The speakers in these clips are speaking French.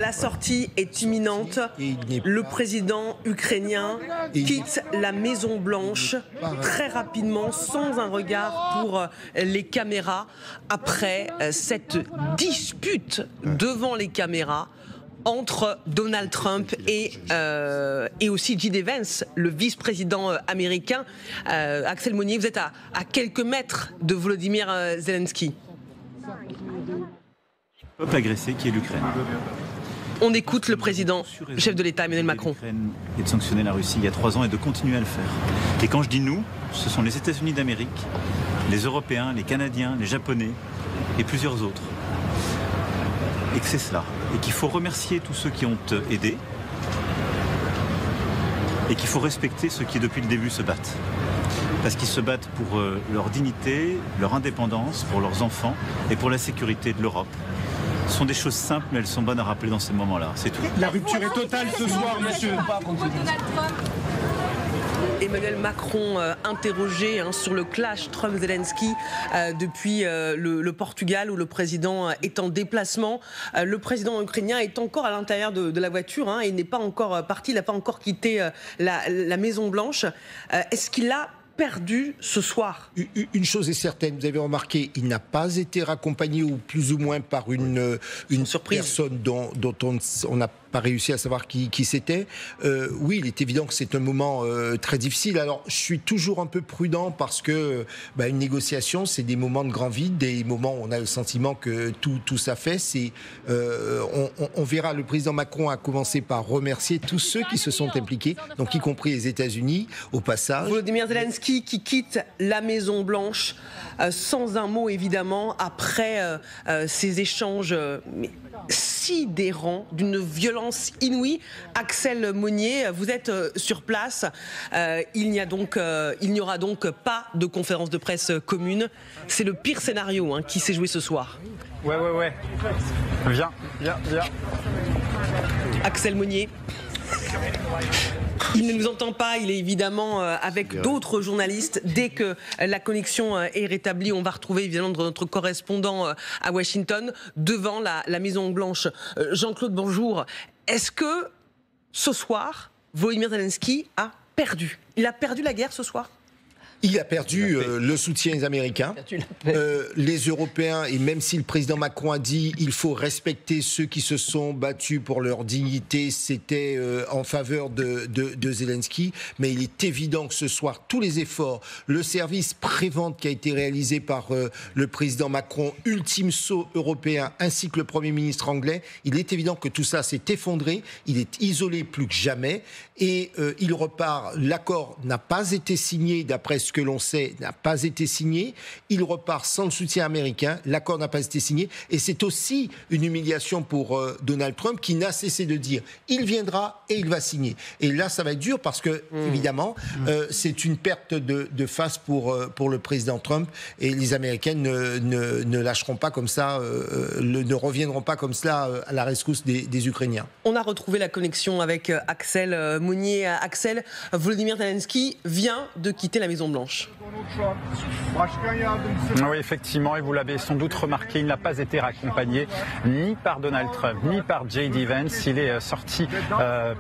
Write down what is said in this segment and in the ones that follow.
La sortie est imminente. Le président ukrainien quitte la Maison-Blanche très rapidement, sans un regard pour les caméras, après cette dispute devant les caméras entre Donald Trump et aussi J.D. Vance, le vice-président américain. Axel Monnier, vous êtes à quelques mètres de Volodymyr Zelensky. Le peuple agressé qui est l'Ukraine. On écoute le président, chef de l'État, Emmanuel Macron. Et de sanctionner la Russie il y a 3 ans et de continuer à le faire. Et quand je dis nous, ce sont les États-Unis d'Amérique, les Européens, les Canadiens, les Japonais et plusieurs autres. Et que c'est cela. Et qu'il faut remercier tous ceux qui ont aidé. Et qu'il faut respecter ceux qui, depuis le début, se battent. Parce qu'ils se battent pour leur dignité, leur indépendance, pour leurs enfants et pour la sécurité de l'Europe. Ce sont des choses simples, mais elles sont bonnes à rappeler dans ces moments-là. C'est tout. La rupture est totale ce soir, monsieur. Emmanuel Macron interrogé sur le clash Trump-Zelensky depuis le Portugal où le président est en déplacement. Le président ukrainien est encore à l'intérieur de la voiture. Il n'est pas encore parti, il n'a pas encore quitté la Maison-Blanche. Est-ce qu'il a perdu ce soir? Une chose est certaine, vous avez remarqué, il n'a pas été raccompagné ou plus ou moins par une personne dont on n'a pas réussi à savoir qui c'était. Oui, il est évident que c'est un moment très difficile. Alors, je suis toujours un peu prudent parce que une négociation, c'est des moments de grand vide, des moments où on a le sentiment que tout s'affaisse. On verra, le président Macron a commencé par remercier tous ceux qui se sont impliqués, donc y compris les États-Unis, au passage. Volodymyr Zelensky qui quitte la Maison-Blanche sans un mot, évidemment, après ces échanges sidérants d'une violence inouïe. Axel Monnier, vous êtes sur place. Il n'y aura donc pas de conférence de presse commune. C'est le pire scénario qui s'est joué ce soir. Ouais. Viens. Axel Monnier. Il ne nous entend pas, il est évidemment avec d'autres journalistes. Dès que la connexion est rétablie, on va retrouver évidemment notre correspondant à Washington devant la Maison-Blanche. Jean-Claude, bonjour. Est-ce que ce soir, Volodymyr Zelensky a perdu? Il a perdu la guerre ce soir? Il a perdu le soutien des Américains, les Européens, et même si le président Macron a dit il faut respecter ceux qui se sont battus pour leur dignité, c'était en faveur de Zelensky, mais il est évident que ce soir, tous les efforts, le service pré-vente qui a été réalisé par le président Macron, ultime saut européen, ainsi que le Premier ministre anglais, il est évident que tout ça s'est effondré, il est isolé plus que jamais, et il repart, l'accord n'a pas été signé d'après ce que l'on sait, n'a pas été signé. Il repart sans le soutien américain. L'accord n'a pas été signé. Et c'est aussi une humiliation pour Donald Trump qui n'a cessé de dire il viendra et il va signer. Et là, ça va être dur parce que, évidemment, c'est une perte de face pour le président Trump. Et les Américains ne lâcheront pas comme ça, ne reviendront pas comme cela à la rescousse des Ukrainiens. On a retrouvé la connexion avec Axel Monnier. Axel, Volodymyr Zelensky vient de quitter la Maison-Blanche. Oui, effectivement, et vous l'avez sans doute remarqué, il n'a pas été raccompagné ni par Donald Trump, ni par J.D. Vance. Il est sorti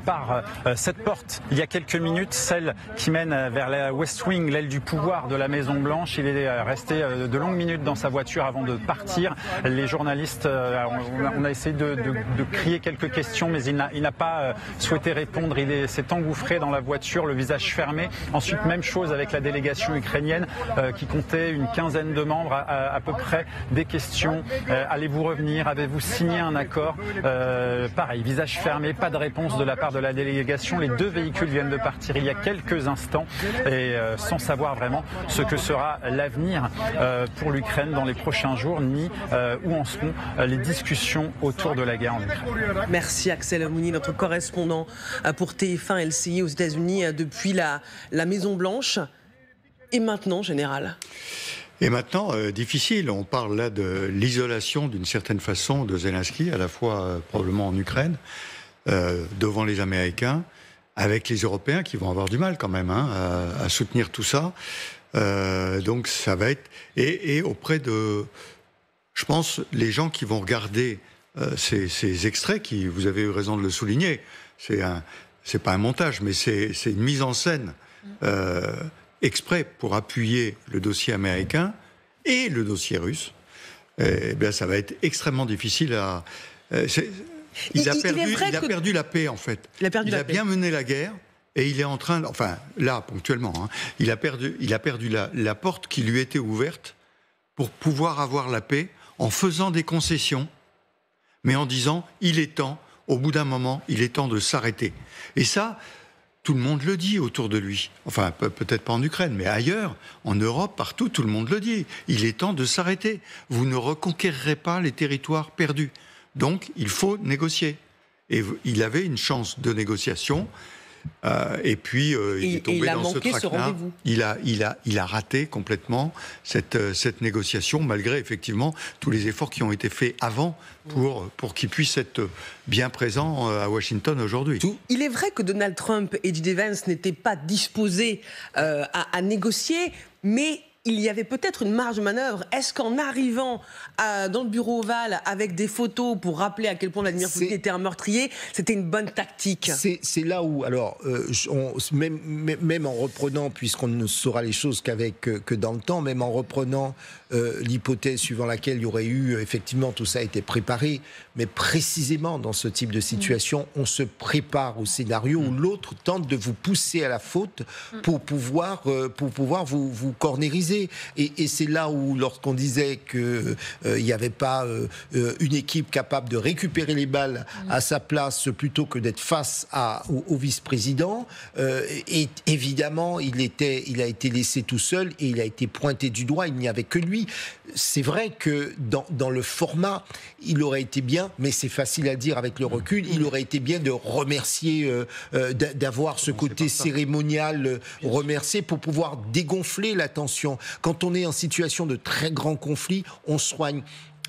par cette porte il y a quelques minutes, celle qui mène vers la West Wing, l'aile du pouvoir de la Maison-Blanche. Il est resté de longues minutes dans sa voiture avant de partir. Les journalistes, on a essayé de crier quelques questions, mais il n'a pas souhaité répondre. Il s'est engouffré dans la voiture, le visage fermé. Ensuite, même chose avec la délégation ukrainienne qui comptait une quinzaine de membres à peu près. Des questions, allez-vous revenir, avez-vous signé un accord, pareil, visage fermé, pas de réponse de la part de la délégation. Les 2 véhicules viennent de partir il y a quelques instants et sans savoir vraiment ce que sera l'avenir pour l'Ukraine dans les prochains jours, ni où en seront les discussions autour de la guerre en Ukraine. Merci Axel Monnier, notre correspondant pour TF1 LCI aux États-Unis depuis la Maison-Blanche. Et maintenant, général? Et maintenant, difficile. On parle là de l'isolation, d'une certaine façon, de Zelensky, à la fois probablement en Ukraine, devant les Américains, avec les Européens qui vont avoir du mal quand même à soutenir tout ça. Donc ça va être... Et auprès de, je pense, les gens qui vont regarder ces extraits qui, vous avez eu raison de le souligner, c'est pas un montage, mais c'est une mise en scène exprès pour appuyer le dossier américain et le dossier russe. Eh bien, ça va être extrêmement difficile à... Il a perdu la paix, en fait. Il a bien mené la guerre, et il est en train... Enfin, là, ponctuellement, hein, il a perdu la porte qui lui était ouverte pour pouvoir avoir la paix en faisant des concessions, mais en disant, il est temps, au bout d'un moment, il est temps de s'arrêter. Et ça... Tout le monde le dit autour de lui. Enfin, peut-être pas en Ukraine, mais ailleurs, en Europe, partout, tout le monde le dit. Il est temps de s'arrêter. Vous ne reconquérirez pas les territoires perdus. Donc, il faut négocier. Et il avait une chance de négociation. Et puis, il est tombé dans ce traquenard. Il a raté complètement cette négociation, malgré effectivement tous les efforts qui ont été faits avant pour qu'il puisse être bien présent à Washington aujourd'hui. Il est vrai que Donald Trump et J.D. Vance n'étaient pas disposés à négocier, mais il y avait peut-être une marge de manœuvre. Est-ce qu'en arrivant dans le bureau ovale avec des photos pour rappeler à quel point Vladimir Poutine était un meurtrier, c'était une bonne tactique? C'est là où, alors, même en reprenant, puisqu'on ne saura les choses que dans le temps, même en reprenant l'hypothèse suivant laquelle il y aurait eu, effectivement, tout ça a été préparé, mais précisément dans ce type de situation, on se prépare au scénario où l'autre tente de vous pousser à la faute pour pouvoir vous cornériser. Et c'est là où, lorsqu'on disait qu'il n'y avait pas une équipe capable de récupérer les balles à sa place plutôt que d'être face au vice-président, et évidemment, il a été laissé tout seul et il a été pointé du doigt, il n'y avait que lui. C'est vrai que dans le format, il aurait été bien, mais c'est facile à dire avec le recul, il aurait été bien de remercier, d'avoir ce côté cérémonial, remercier pour pouvoir dégonfler la tension. Quand on est en situation de très grand conflit, on soigne.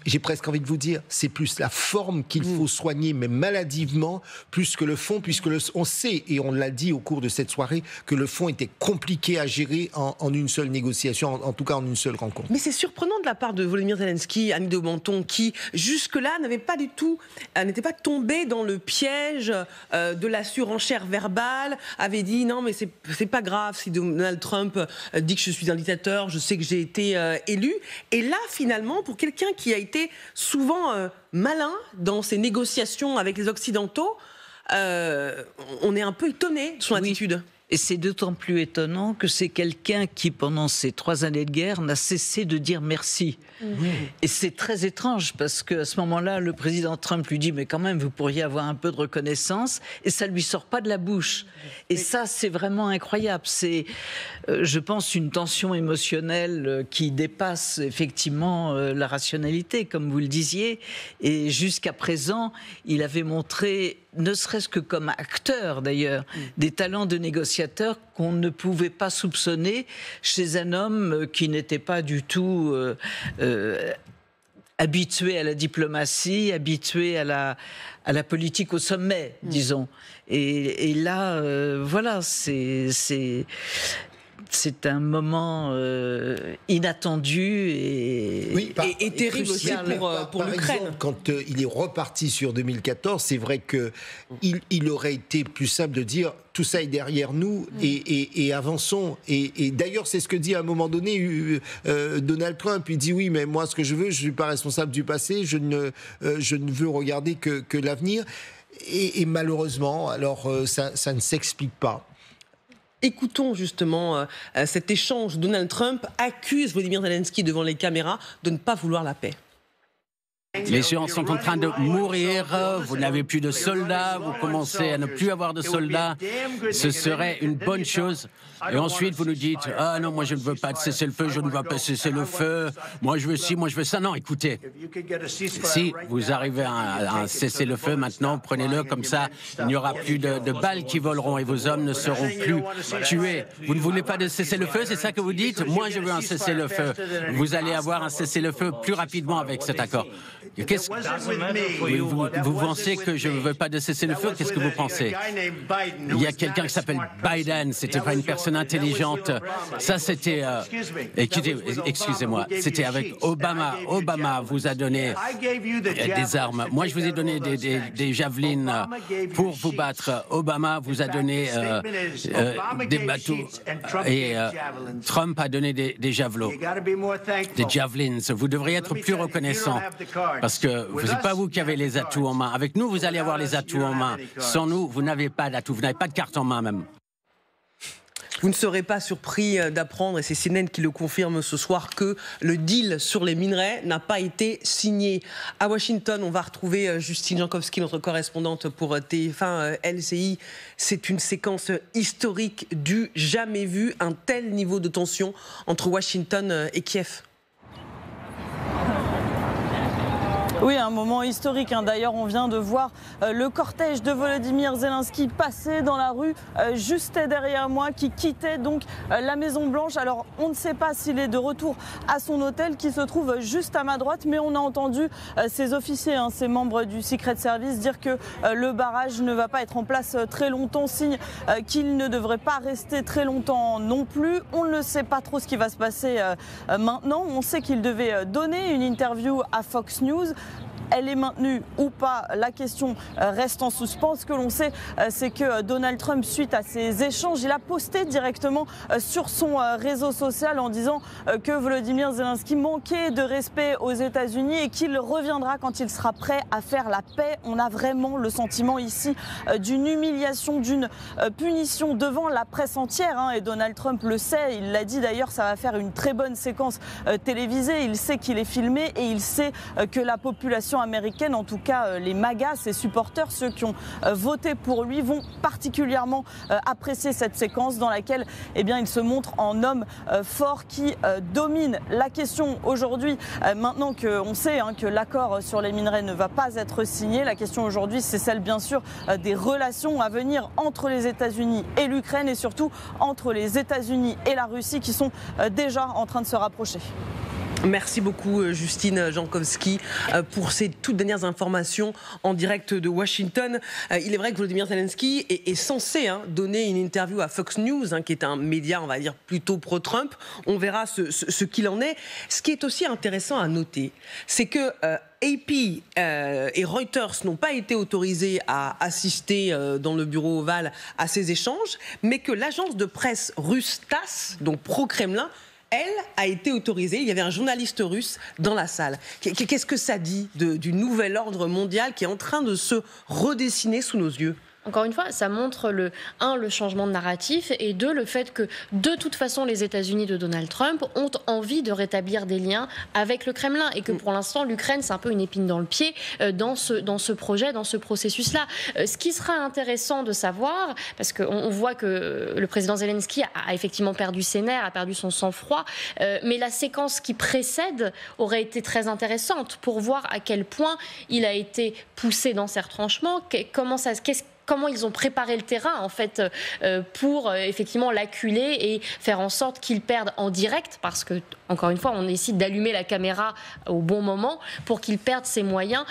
J'ai presque envie de vous dire, c'est plus la forme qu'il faut soigner, mais maladivement, plus que le fond, puisque on sait, et on l'a dit au cours de cette soirée, que le fond était compliqué à gérer en une seule négociation, en tout cas en une seule rencontre. Mais c'est surprenant de la part de Volodymyr Zelensky, Annie de Menton, qui jusque-là n'était pas tombé dans le piège de la surenchère verbale, avait dit non mais c'est pas grave si Donald Trump dit que je suis un dictateur, je sais que j'ai été élu. Et là finalement, pour quelqu'un qui a été souvent malin dans ses négociations avec les Occidentaux, on est un peu étonné de son attitude. Et c'est d'autant plus étonnant que c'est quelqu'un qui, pendant ces 3 années de guerre, n'a cessé de dire merci. Et c'est très étrange, parce qu'à ce moment-là, le président Trump lui dit « mais quand même, vous pourriez avoir un peu de reconnaissance », et ça ne lui sort pas de la bouche. Et ça, c'est vraiment incroyable. C'est, je pense, une tension émotionnelle qui dépasse effectivement la rationalité, comme vous le disiez. Et jusqu'à présent, il avait montré, ne serait-ce que comme acteur d'ailleurs, des talents de négociateur qu'on ne pouvait pas soupçonner chez un homme qui n'était pas du tout habitué à la diplomatie, habitué à la politique au sommet, disons. Et là, voilà, c'est un moment inattendu et terrible aussi pour l'Ukraine. Quand il est reparti sur 2014, c'est vrai qu'il aurait été plus simple de dire tout ça est derrière nous et avançons. Et d'ailleurs, c'est ce que dit à un moment donné Donald Trump. Il dit oui, mais moi, ce que je veux, je ne suis pas responsable du passé, je ne veux regarder que l'avenir. Et malheureusement, alors ça ne s'explique pas. Écoutons justement cet échange. Donald Trump accuse Volodymyr Zelensky devant les caméras de ne pas vouloir la paix. Les gens sont en train de mourir, vous n'avez plus de soldats, vous commencez à ne plus avoir de soldats, ce serait une bonne chose. Et ensuite vous nous dites, ah non, moi je ne veux pas de cessez-le-feu, je ne veux pas cesser le feu, moi je veux ci, moi je veux ça. Non, écoutez, si vous arrivez à un cessez-le-feu maintenant, prenez-le comme ça, il n'y aura plus de balles qui voleront et vos hommes ne seront plus tués. Vous ne voulez pas de cessez-le-feu, c'est ça que vous dites? Moi je veux un cessez-le-feu. Vous allez avoir un cessez-le-feu plus rapidement avec cet accord. Vous pensez que je ne veux pas de cesser le feu? Qu'est-ce que vous pensez? Il y a quelqu'un qui s'appelle Biden, c'était pas une personne intelligente. Ça, c'était... excusez-moi, c'était avec Obama. Obama vous a donné des armes. Moi, je vous ai donné des javelines pour vous battre. Obama vous a donné des bateaux. Et Trump a donné des javelots, des javelins. Vous devriez être plus reconnaissant. Parce que ce n'est pas vous qui avez les atouts en main. Avec nous, vous allez avoir les atouts en main. Sans nous, vous n'avez pas d'atouts. Vous n'avez pas de carte en main même. Vous ne serez pas surpris d'apprendre, et c'est CNN qui le confirme ce soir, que le deal sur les minerais n'a pas été signé. À Washington, on va retrouver Justine Jankowski, notre correspondante pour TF1 LCI. C'est une séquence historique du jamais vu, un tel niveau de tension entre Washington et Kiev. Oui, un moment historique. D'ailleurs, on vient de voir le cortège de Volodymyr Zelensky passer dans la rue juste derrière moi, qui quittait donc la Maison-Blanche. Alors, on ne sait pas s'il est de retour à son hôtel qui se trouve juste à ma droite, mais on a entendu ces officiers, ces membres du Secret Service, dire que le barrage ne va pas être en place très longtemps, signe qu'il ne devrait pas rester très longtemps non plus. On ne sait pas trop ce qui va se passer maintenant. On sait qu'il devait donner une interview à Fox News. Elle est maintenue ou pas, la question reste en suspens. Ce que l'on sait, c'est que Donald Trump, suite à ces échanges, il a posté directement sur son réseau social en disant que Volodymyr Zelensky manquait de respect aux États-Unis et qu'il reviendra quand il sera prêt à faire la paix. On a vraiment le sentiment ici d'une humiliation, d'une punition devant la presse entière. Et Donald Trump le sait, il l'a dit d'ailleurs, ça va faire une très bonne séquence télévisée. Il sait qu'il est filmé et il sait que la population américaine, en tout cas les MAGA, ses supporters, ceux qui ont voté pour lui, vont particulièrement apprécier cette séquence dans laquelle il se montre en homme fort qui domine la question aujourd'hui. Maintenant qu'on sait que l'accord sur les minerais ne va pas être signé, la question aujourd'hui, c'est celle bien sûr des relations à venir entre les États-Unis et l'Ukraine, et surtout entre les États-Unis et la Russie, qui sont déjà en train de se rapprocher. Merci beaucoup Justine Jankowski pour ces toutes dernières informations en direct de Washington. Il est vrai que Volodymyr Zelensky est censé donner une interview à Fox News, qui est un média, on va dire, plutôt pro-Trump. On verra ce qu'il en est. Ce qui est aussi intéressant à noter, c'est que AP et Reuters n'ont pas été autorisés à assister dans le bureau ovale à ces échanges, mais que l'agence de presse russe TASS, donc pro-Kremlin, elle a été autorisée. Il y avait un journaliste russe dans la salle. Qu'est-ce que ça dit du nouvel ordre mondial qui est en train de se redessiner sous nos yeux ? Encore une fois, ça montre le changement de narratif, et deux, le fait que de toute façon les États-Unis de Donald Trump ont envie de rétablir des liens avec le Kremlin, et que pour l'instant l'Ukraine, c'est un peu une épine dans le pied dans ce projet, dans ce processus-là. Ce qui sera intéressant de savoir, parce qu'on voit que le président Zelensky a effectivement perdu ses nerfs, a perdu son sang-froid, mais la séquence qui précède aurait été très intéressante pour voir à quel point il a été poussé dans ses retranchements, comment ils ont préparé le terrain en fait pour effectivement l'acculer et faire en sorte qu'il perde en direct, parce que encore une fois on décide d'allumer la caméra au bon moment pour qu'il perde ses moyens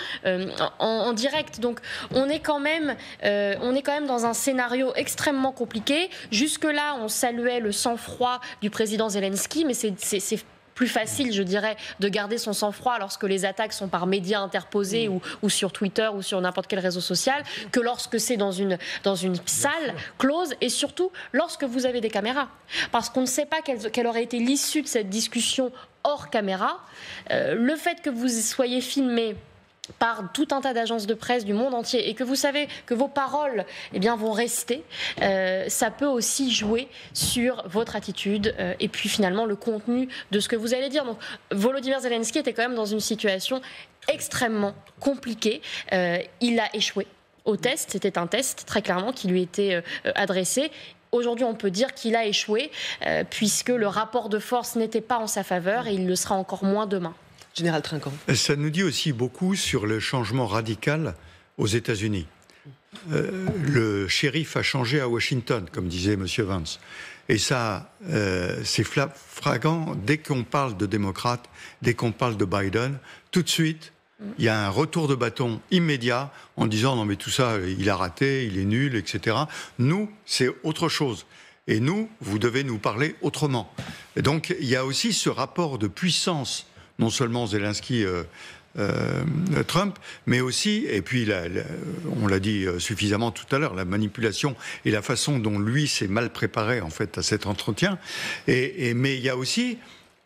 en direct. Donc on est quand même dans un scénario extrêmement compliqué. Jusque-là on saluait le sang-froid du président Zelensky, mais c'est plus facile, je dirais, de garder son sang-froid lorsque les attaques sont par médias interposés ou sur Twitter ou sur n'importe quel réseau social, que lorsque c'est dans une salle close, et surtout lorsque vous avez des caméras. Parce qu'on ne sait pas quelle aurait été l'issue de cette discussion hors caméra. Le fait que vous soyez filmé par tout un tas d'agences de presse du monde entier et que vous savez que vos paroles vont rester, ça peut aussi jouer sur votre attitude et puis finalement le contenu de ce que vous allez dire. Donc Volodymyr Zelensky était quand même dans une situation extrêmement compliquée. Il a échoué au test, c'était un test très clairement qui lui était adressé. Aujourd'hui, on peut dire qu'il a échoué puisque le rapport de force n'était pas en sa faveur, et il le sera encore moins demain. Général Trinquant. Ça nous dit aussi beaucoup sur le changement radical aux États-Unis. Le shérif a changé à Washington, comme disait M. Vance. Et ça, c'est flagrant. Dès qu'on parle de démocrates, dès qu'on parle de Biden, tout de suite, il y a un retour de bâton immédiat en disant non mais tout ça, il a raté, il est nul, etc. Nous, c'est autre chose. Et nous, vous devez nous parler autrement. Et donc, il y a aussi ce rapport de puissance, non seulement Zelensky, Trump, mais aussi, et puis on l'a dit suffisamment tout à l'heure, la manipulation et la façon dont lui s'est mal préparé en fait à cet entretien. Mais il y a aussi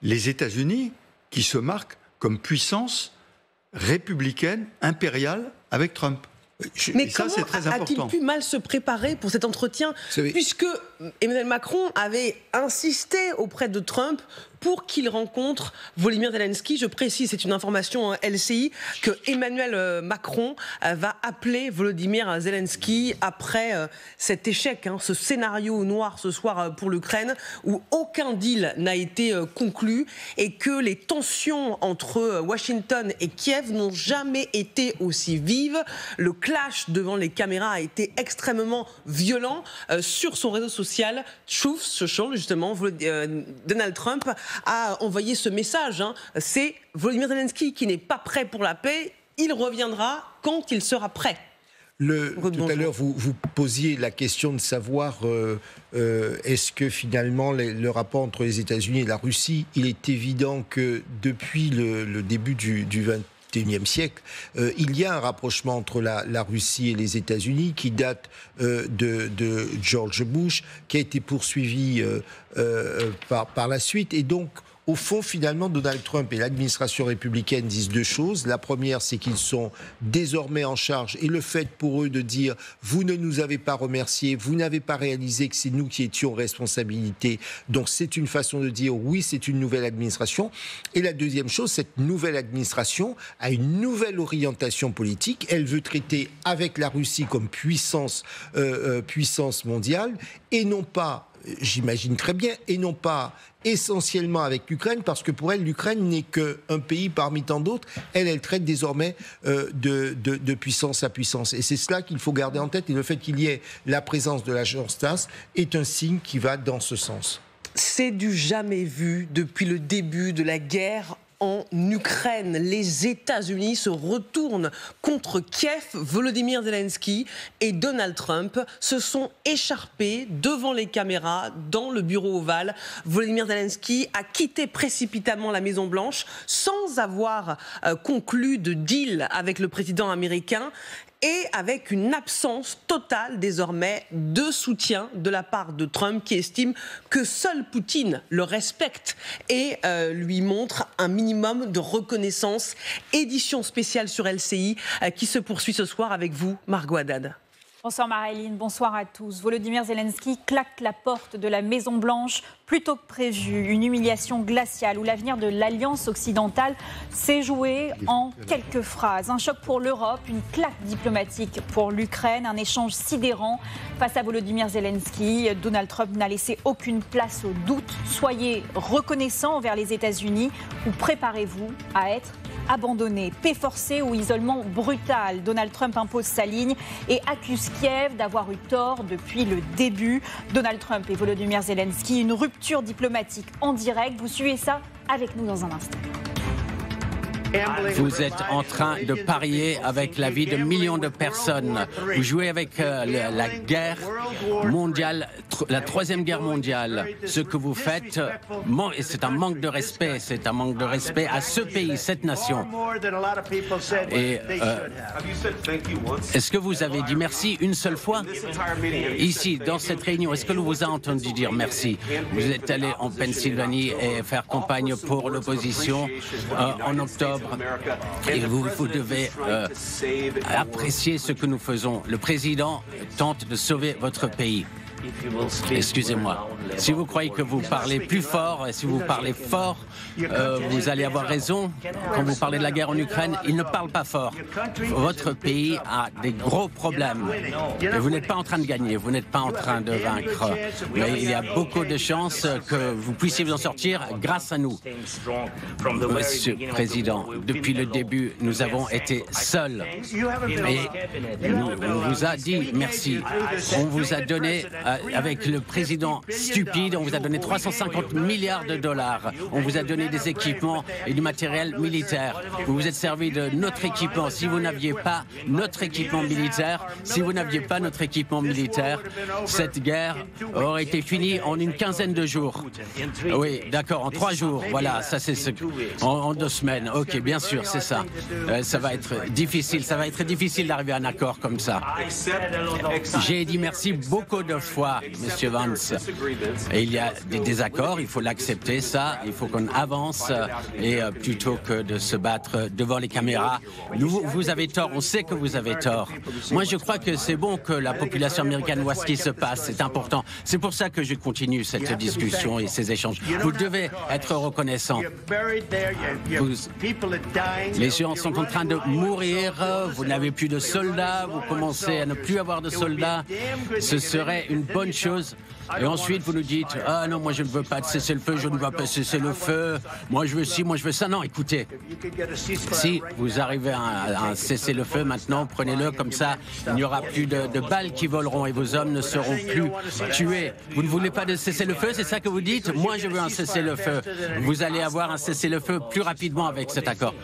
les États-Unis qui se marquent comme puissance républicaine, impériale, avec Trump. Mais comment a-t-il pu mal se préparer pour cet entretien, puisque Emmanuel Macron avait insisté auprès de Trump pour qu'il rencontre Volodymyr Zelensky. Je précise, c'est une information LCI, que Emmanuel Macron va appeler Volodymyr Zelensky après cet échec, ce scénario noir ce soir pour l'Ukraine, où aucun deal n'a été conclu et que les tensions entre Washington et Kiev n'ont jamais été aussi vives. Le clash devant les caméras a été extrêmement violent. Sur son réseau social, Truth Social, justement, Donald Trump a envoyé ce message. C'est Volodymyr Zelensky qui n'est pas prêt pour la paix. Il reviendra quand il sera prêt. Tout à l'heure, vous posiez la question de savoir est-ce que finalement le rapport entre les États-Unis et la Russie, il est évident que depuis le début du XXIe siècle, il y a un rapprochement entre la Russie et les États-Unis qui date de George Bush, qui a été poursuivi par la suite. Et donc, au fond, finalement, Donald Trump et l'administration républicaine disent deux choses. La première, c'est qu'ils sont désormais en charge. Et le fait pour eux de dire « vous ne nous avez pas remerciés, vous n'avez pas réalisé que c'est nous qui étions responsabilité ». Donc c'est une façon de dire « oui, c'est une nouvelle administration ». Et la deuxième chose, cette nouvelle administration a une nouvelle orientation politique. Elle veut traiter avec la Russie comme puissance mondiale et non pas, j'imagine très bien, et non pas essentiellement avec l'Ukraine, parce que pour elle, l'Ukraine n'est qu'un pays parmi tant d'autres. Elle traite désormais de puissance à puissance. Et c'est cela qu'il faut garder en tête. Et le fait qu'il y ait la présence de l'agence TASS est un signe qui va dans ce sens. C'est du jamais vu depuis le début de la guerre en Ukraine. Les États-Unis se retournent contre Kiev. Volodymyr Zelensky et Donald Trump se sont écharpés devant les caméras dans le bureau ovale. Volodymyr Zelensky a quitté précipitamment la Maison-Blanche sans avoir conclu de deal avec le président américain, et avec une absence totale désormais de soutien de la part de Trump, qui estime que seul Poutine le respecte et lui montre un minimum de reconnaissance. Édition spéciale sur LCI qui se poursuit ce soir avec vous, Margot Haddad. Bonsoir Marie-Hélène, bonsoir à tous. Volodymyr Zelensky claque la porte de la Maison-Blanche plus tôt que prévu. Une humiliation glaciale où l'avenir de l'Alliance occidentale s'est joué en quelques phrases. Un choc pour l'Europe, une claque diplomatique pour l'Ukraine, un échange sidérant face à Volodymyr Zelensky. Donald Trump n'a laissé aucune place au doute. Soyez reconnaissants envers les États-Unis ou préparez-vous à être abandonné. Paix forcée ou isolement brutal. Donald Trump impose sa ligne et accuse Kiev d'avoir eu tort depuis le début. Donald Trump et Volodymyr Zelensky, une rupture diplomatique en direct. Vous suivez ça avec nous dans un instant. Vous êtes en train de parier avec la vie de millions de personnes. Vous jouez avec la guerre mondiale, la troisième guerre mondiale. Ce que vous faites, c'est un manque de respect. C'est un manque de respect à ce pays, cette nation. Et est-ce que vous avez dit merci une seule fois ici, dans cette réunion? Est-ce que l'on vous a entendu dire merci? Vous êtes allé en Pennsylvanie et faire campagne pour l'opposition en octobre. Et vous devez apprécier ce que nous faisons. Le président tente de sauver votre pays. Excusez-moi. Si vous croyez que vous parlez plus fort, et si vous parlez fort, vous allez avoir raison. Quand vous parlez de la guerre en Ukraine, il ne parle pas fort. Votre pays a des gros problèmes. Et vous n'êtes pas en train de gagner, vous n'êtes pas en train de vaincre. Mais il y a beaucoup de chances que vous puissiez vous en sortir grâce à nous. Monsieur le Président, depuis le début, nous avons été seuls. Et on vous a dit merci. On vous a donné avec le président stupide, on vous a donné 350 milliards de dollars. On vous a donné des équipements et du matériel militaire. Vous vous êtes servi de notre équipement. Si vous n'aviez pas notre équipement militaire, cette guerre aurait été finie en une quinzaine de jours. Oui, d'accord, en 3 jours. Voilà, ça c'est en 2 semaines. Ok, bien sûr, c'est ça. Ça va être difficile. Ça va être difficile d'arriver à un accord comme ça. J'ai dit merci beaucoup de fois, Monsieur Vance. Et il y a des désaccords, il faut l'accepter, ça. Il faut qu'on avance et plutôt que de se battre devant les caméras. Vous avez tort, on sait que vous avez tort. Moi, je crois que c'est bon que la population américaine voit ce qui se passe. C'est important. C'est pour ça que je continue cette discussion et ces échanges. Vous devez être reconnaissant. Les gens sont en train de mourir. Vous n'avez plus de soldats. Vous commencez à ne plus avoir de soldats. Ce serait une bonne chose. Et ensuite, vous nous dites « Ah non, moi je ne veux pas de cessez-le-feu, je ne veux pas cesser le feu. Moi je veux ci, moi je veux ça. » Non, écoutez, si vous arrivez à un cessez-le-feu maintenant, prenez-le comme ça. Il n'y aura plus de balles qui voleront et vos hommes ne seront plus tués. Vous ne voulez pas de cessez-le-feu, c'est ça que vous dites? Moi je veux un cessez-le-feu. Vous allez avoir un cessez-le-feu plus rapidement avec cet accord.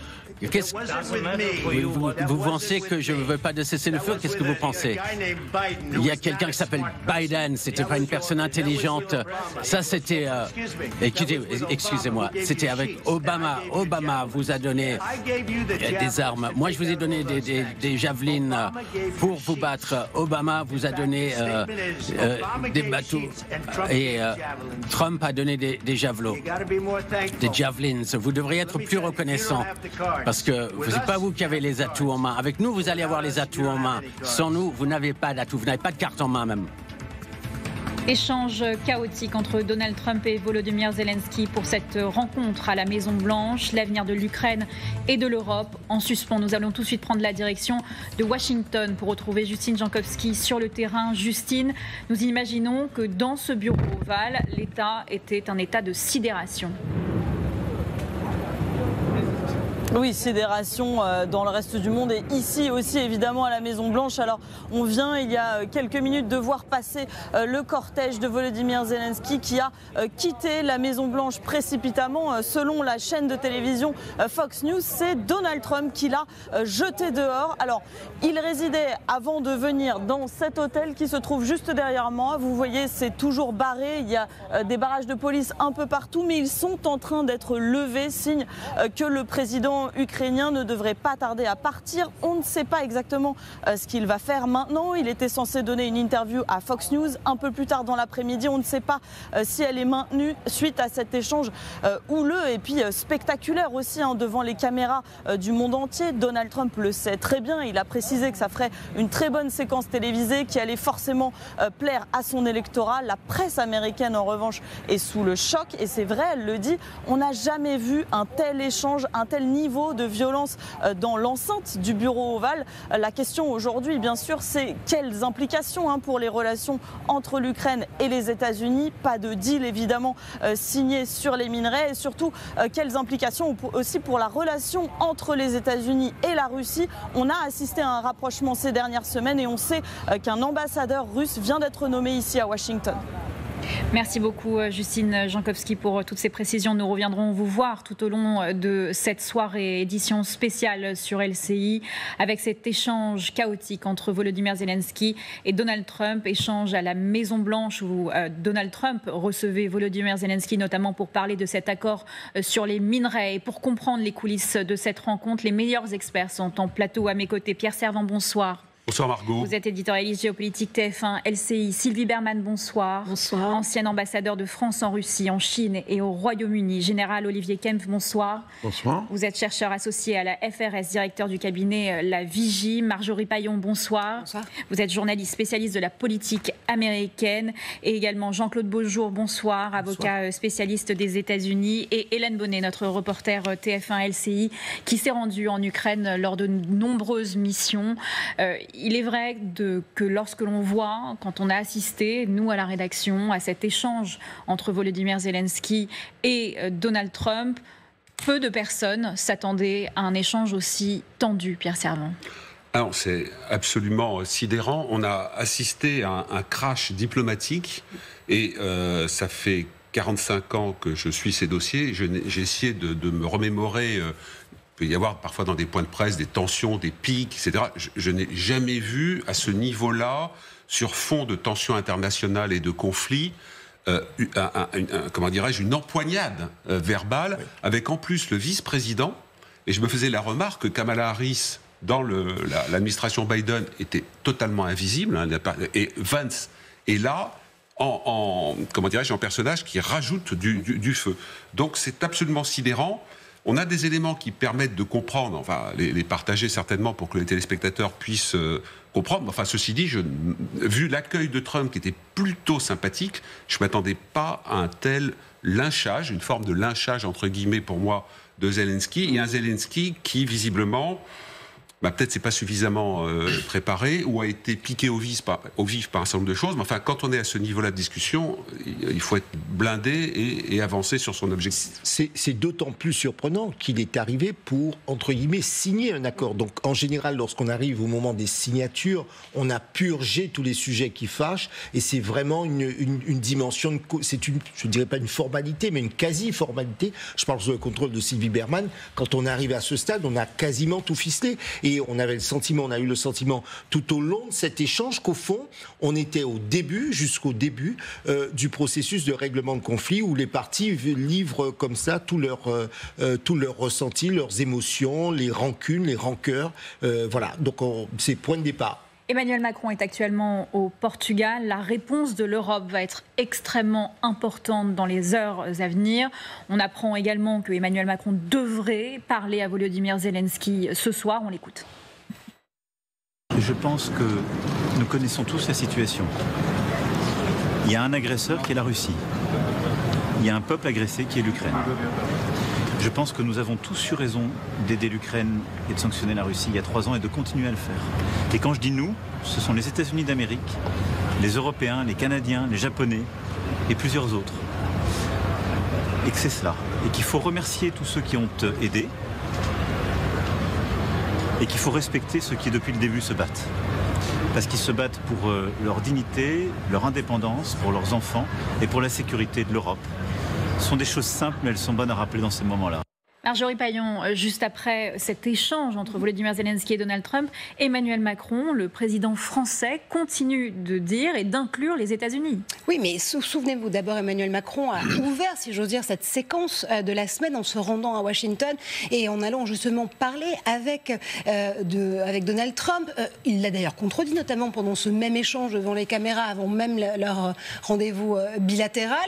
Vous pensez que je ne veux pas de cessez-le-feu? Qu'est-ce que vous pensez? Il y a quelqu'un qui s'appelle Biden, c'était pas une personne intelligente. Ça c'était... excusez-moi, c'était avec Obama. Obama vous a donné des armes. Moi je vous ai donné des javelines pour vous battre. Obama vous a donné des bateaux. Et Trump a donné des javelots, des javelins. Vous devriez être plus reconnaissant. Parce que ce n'est pas vous qui avez les atouts en main. Avec nous, vous allez avoir les atouts en main. Sans nous, vous n'avez pas d'atouts, vous n'avez pas de carte en main même. Échange chaotique entre Donald Trump et Volodymyr Zelensky pour cette rencontre à la Maison-Blanche. L'avenir de l'Ukraine et de l'Europe en suspens. Nous allons tout de suite prendre la direction de Washington pour retrouver Justine Jankowski sur le terrain. Justine, nous imaginons que dans ce bureau ovale, l'État était un état de sidération. Oui, sidération dans le reste du monde et ici aussi évidemment à la Maison-Blanche. Alors on vient il y a quelques minutes de voir passer le cortège de Volodymyr Zelensky qui a quitté la Maison-Blanche précipitamment. Selon la chaîne de télévision Fox News, c'est Donald Trump qui l'a jeté dehors. Alors il résidait avant de venir dans cet hôtel qui se trouve juste derrière moi. Vous voyez, c'est toujours barré, il y a des barrages de police un peu partout, mais ils sont en train d'être levés, signe que le président ukrainien ne devrait pas tarder à partir. On ne sait pas exactement ce qu'il va faire maintenant. Il était censé donner une interview à Fox News un peu plus tard dans l'après-midi. On ne sait pas si elle est maintenue suite à cet échange houleux et puis spectaculaire aussi devant les caméras du monde entier. Donald Trump le sait très bien. Il a précisé que ça ferait une très bonne séquence télévisée qui allait forcément plaire à son électorat. La presse américaine en revanche est sous le choc et c'est vrai, elle le dit, on n'a jamais vu un tel échange, un tel niveau de violence dans l'enceinte du bureau ovale. La question aujourd'hui, bien sûr, c'est quelles implications pour les relations entre l'Ukraine et les États-Unis. Pas de deal, évidemment, signé sur les minerais et surtout, quelles implications aussi pour la relation entre les États-Unis et la Russie. On a assisté à un rapprochement ces dernières semaines et on sait qu'un ambassadeur russe vient d'être nommé ici à Washington. Merci beaucoup Justine Jankowski pour toutes ces précisions. Nous reviendrons vous voir tout au long de cette soirée édition spéciale sur LCI avec cet échange chaotique entre Volodymyr Zelensky et Donald Trump, échange à la Maison-Blanche où Donald Trump recevait Volodymyr Zelensky notamment pour parler de cet accord sur les minerais. Et pour comprendre les coulisses de cette rencontre, les meilleurs experts sont en plateau à mes côtés. Pierre Servan, bonsoir. Bonsoir Margot. Vous êtes éditorialiste géopolitique TF1 LCI. Sylvie Bermann, bonsoir. Bonsoir. Ancien ambassadeur de France en Russie, en Chine et au Royaume-Uni. Général Olivier Kempf, bonsoir. Bonsoir. Vous êtes chercheur associé à la FRS, directeur du cabinet La Vigie. Marjorie Paillon, bonsoir. Bonsoir. Vous êtes journaliste spécialiste de la politique américaine. Et également Jean-Claude Beaujour, bonsoir. Avocat spécialiste des États-Unis. Et Hélène Bonnet, notre reporter TF1 LCI, qui s'est rendue en Ukraine lors de nombreuses missions. Il est vrai que lorsque l'on voit, quand on a assisté, nous à la rédaction, à cet échange entre Volodymyr Zelensky et Donald Trump, peu de personnes s'attendaient à un échange aussi tendu, Pierre Servan. Alors, c'est absolument sidérant. On a assisté à un crash diplomatique et ça fait 45 ans que je suis ces dossiers. J'ai essayé de me remémorer. Il peut y avoir parfois dans des points de presse des tensions, des pics, etc. Je n'ai jamais vu à ce niveau-là, sur fond de tensions internationales et de conflits, comment dirais-je, une empoignade verbale, avec en plus le vice-président. Et je me faisais la remarque que Kamala Harris, dans l'administration Biden, était totalement invisible, hein, et Vance est là comment dirais-je, en personnage qui rajoute du feu. Donc c'est absolument sidérant. On a des éléments qui permettent de comprendre, enfin les partager certainement pour que les téléspectateurs puissent comprendre. Enfin, ceci dit, vu l'accueil de Trump qui était plutôt sympathique, je ne m'attendais pas à un tel lynchage, une forme de lynchage entre guillemets pour moi de Zelensky, et un Zelensky qui visiblement, peut-être c'est pas suffisamment préparé ou a été piqué au vif par un certain nombre de choses. Mais enfin, quand on est à ce niveau-là de discussion, il faut être blindé et avancer sur son objectif. C'est d'autant plus surprenant qu'il est arrivé pour, entre guillemets, signer un accord. Donc, en général, lorsqu'on arrive au moment des signatures, on a purgé tous les sujets qui fâchent, et c'est vraiment une dimension, je dirais pas une formalité, mais une quasi-formalité. Je parle sous le contrôle de Sylvie Bermann. Quand on arrive à ce stade, on a quasiment tout ficelé. Et on a eu le sentiment tout au long de cet échange qu'au fond, on était jusqu'au début du processus de règlement de conflit, où les parties livrent comme ça tout leur ressenti, leurs émotions, les rancunes, les rancœurs. Voilà, donc c'est point de départ. Emmanuel Macron est actuellement au Portugal. La réponse de l'Europe va être extrêmement importante dans les heures à venir. On apprend également que Emmanuel Macron devrait parler à Volodymyr Zelensky ce soir. On l'écoute. Je pense que nous connaissons tous la situation. Il y a un agresseur qui est la Russie. Il y a un peuple agressé qui est l'Ukraine. Je pense que nous avons tous eu raison d'aider l'Ukraine et de sanctionner la Russie il y a 3 ans et de continuer à le faire. Et quand je dis nous, ce sont les États-Unis d'Amérique, les Européens, les Canadiens, les Japonais et plusieurs autres. Et que c'est cela. Et qu'il faut remercier tous ceux qui ont aidé. Et qu'il faut respecter ceux qui depuis le début se battent. Parce qu'ils se battent pour leur dignité, leur indépendance, pour leurs enfants et pour la sécurité de l'Europe. Ce sont des choses simples, mais elles sont bonnes à rappeler dans ces moments-là. Marjorie Paillon, juste après cet échange entre Volodymyr Zelensky et Donald Trump, Emmanuel Macron, le président français, continue de dire et d'inclure les États-Unis. Oui, mais souvenez-vous, d'abord, Emmanuel Macron a ouvert, si j'ose dire, cette séquence de la semaine en se rendant à Washington et en allant justement parler avec Donald Trump. Il l'a d'ailleurs contredit, notamment pendant ce même échange devant les caméras, avant même leur rendez-vous bilatéral.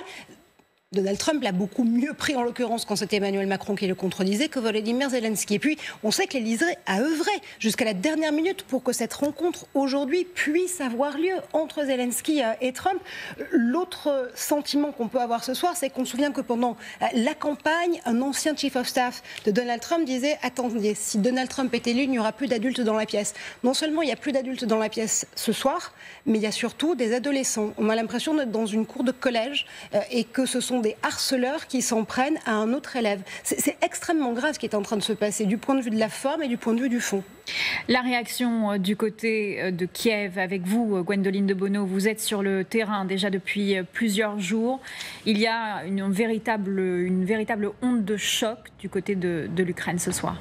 Donald Trump l'a beaucoup mieux pris, en l'occurrence, quand c'était Emmanuel Macron qui le contredisait, que Volodymyr Zelensky. Et puis, on sait que l'Élysée a œuvré jusqu'à la dernière minute pour que cette rencontre, aujourd'hui, puisse avoir lieu entre Zelensky et Trump. L'autre sentiment qu'on peut avoir ce soir, c'est qu'on se souvient que pendant la campagne, un ancien chief of staff de Donald Trump disait « Attendez, si Donald Trump est élu, il n'y aura plus d'adultes dans la pièce. » Non seulement il n'y a plus d'adultes dans la pièce ce soir, mais il y a surtout des adolescents. On a l'impression d'être dans une cour de collège et que ce sont des harceleurs qui s'en prennent à un autre élève. C'est extrêmement grave ce qui est en train de se passer, du point de vue de la forme et du point de vue du fond. La réaction du côté de Kiev, avec vous, Gwendoline de Bono, vous êtes sur le terrain déjà depuis plusieurs jours. Il y a une véritable onde de choc du côté de l'Ukraine ce soir.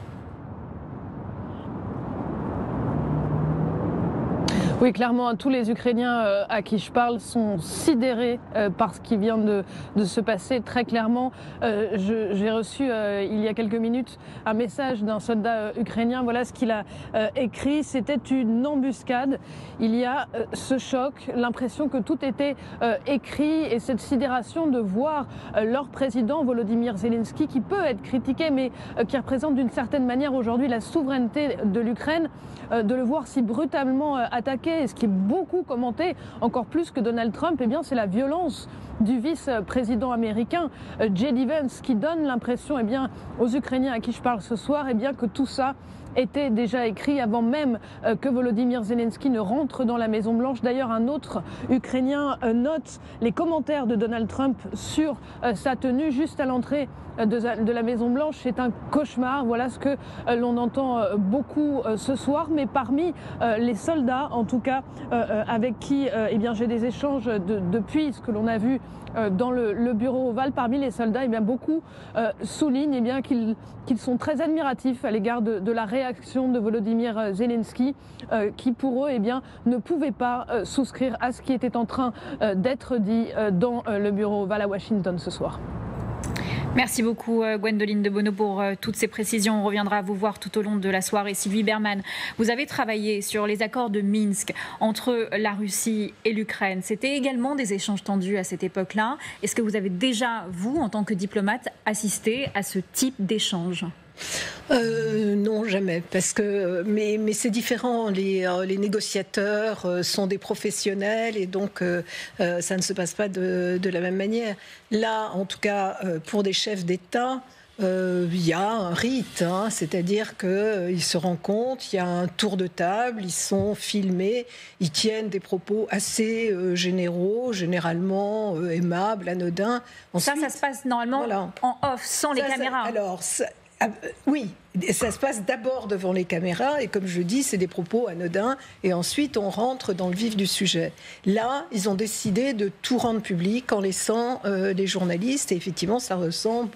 Oui, clairement, tous les Ukrainiens à qui je parle sont sidérés par ce qui vient de se passer. Très clairement, j'ai reçu il y a quelques minutes un message d'un soldat ukrainien. Voilà ce qu'il a écrit. C'était une embuscade. Il y a ce choc, l'impression que tout était écrit et cette sidération de voir leur président Volodymyr Zelensky, qui peut être critiqué, mais qui représente d'une certaine manière aujourd'hui la souveraineté de l'Ukraine, de le voir si brutalement attaqué. Et ce qui est beaucoup commenté, encore plus que Donald Trump, eh bien, c'est la violence du vice-président américain J.D. Vance, qui donne l'impression, eh bien, aux Ukrainiens à qui je parle ce soir, eh bien, que tout ça était déjà écrit avant même que Volodymyr Zelensky ne rentre dans la Maison-Blanche. D'ailleurs, un autre Ukrainien note les commentaires de Donald Trump sur sa tenue juste à l'entrée de la Maison-Blanche. C'est un cauchemar, voilà ce que l'on entend beaucoup ce soir. Mais parmi les soldats, en tout cas, avec qui eh bien, j'ai des échanges depuis ce que l'on a vu dans le bureau ovale, parmi les soldats, eh bien, beaucoup soulignent eh bien, qu'ils sont très admiratifs à l'égard de la réaction de Volodymyr Zelensky, qui pour eux eh bien, ne pouvaient pas souscrire à ce qui était en train d'être dit dans le bureau ovale à Washington ce soir. Merci beaucoup Gwendoline de Bono pour toutes ces précisions. On reviendra vous voir tout au long de la soirée. Sylvie Berman, vous avez travaillé sur les accords de Minsk entre la Russie et l'Ukraine. C'était également des échanges tendus à cette époque-là. Est-ce que vous avez déjà, vous, en tant que diplomate, assisté à ce type d'échange ? Non, jamais, parce que mais c'est différent. Les négociateurs sont des professionnels et donc ça ne se passe pas de la même manière. Là, en tout cas, pour des chefs d'État, il y a un rite, hein, c'est-à-dire qu'ils se rencontrent, il y a un tour de table, ils sont filmés, ils tiennent des propos assez généraux, généralement aimables, anodins. Ensuite, ça se passe normalement en off, sans les caméras. Alors, oui, ça se passe d'abord devant les caméras et comme je dis, c'est des propos anodins et ensuite on rentre dans le vif du sujet. Là, ils ont décidé de tout rendre public en laissant les journalistes et effectivement, ça ressemble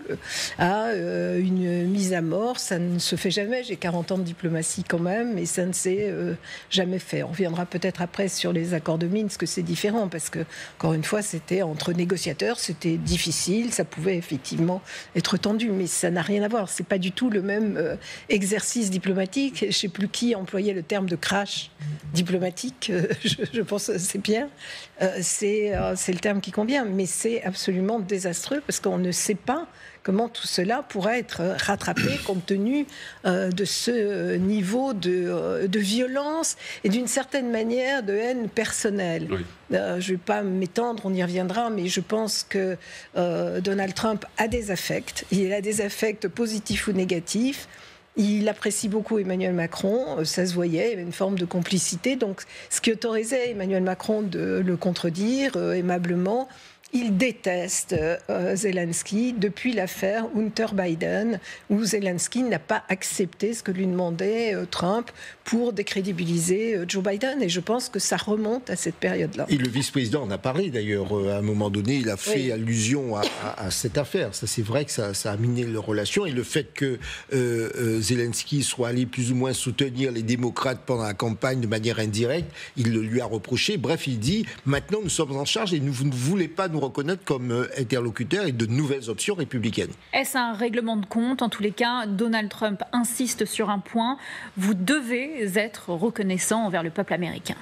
à une mise à mort. Ça ne se fait jamais. J'ai 40 ans de diplomatie quand même, mais ça ne s'est jamais fait. On reviendra peut-être après sur les accords de Minsk, que c'est différent parce que, encore une fois, c'était entre négociateurs, c'était difficile, ça pouvait effectivement être tendu, mais ça n'a rien à voir. C'est pas du tout le même exercice diplomatique. Je ne sais plus qui employait le terme de crash diplomatique. Je pense que c'est Pierre. C'est le terme qui convient, mais c'est absolument désastreux parce qu'on ne sait pas comment tout cela pourrait être rattrapé compte tenu de ce niveau de violence et d'une certaine manière de haine personnelle. Oui. Je ne vais pas m'étendre, on y reviendra, mais je pense que Donald Trump a des affects. Il a des affects positifs ou négatifs. Il apprécie beaucoup Emmanuel Macron, ça se voyait, il y avait une forme de complicité. Donc, ce qui autorisait Emmanuel Macron de le contredire aimablement. Il déteste Zelensky depuis l'affaire Hunter Biden, où Zelensky n'a pas accepté ce que lui demandait Trump pour décrédibiliser Joe Biden. Et je pense que ça remonte à cette période-là. Et le vice-président en a parlé d'ailleurs. À un moment donné, il a fait allusion à cette affaire. Ça, c'est vrai que ça a miné les relations. Et le fait que Zelensky soit allé plus ou moins soutenir les démocrates pendant la campagne de manière indirecte, il le lui a reproché. Bref, il dit maintenant nous sommes en charge et vous ne voulez pas nous reconnaître comme interlocuteur et de nouvelles options républicaines. Est-ce un règlement de compte? En tous les cas, Donald Trump insiste sur un point. Vous devez être reconnaissant envers le peuple américain.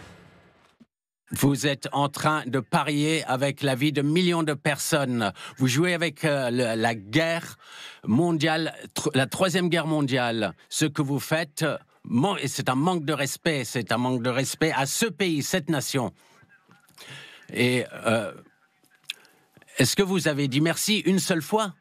Vous êtes en train de parier avec la vie de millions de personnes. Vous jouez avec la guerre mondiale, la troisième guerre mondiale. Ce que vous faites, c'est un manque de respect. C'est un manque de respect à ce pays, cette nation. Et est-ce que vous avez dit merci une seule fois?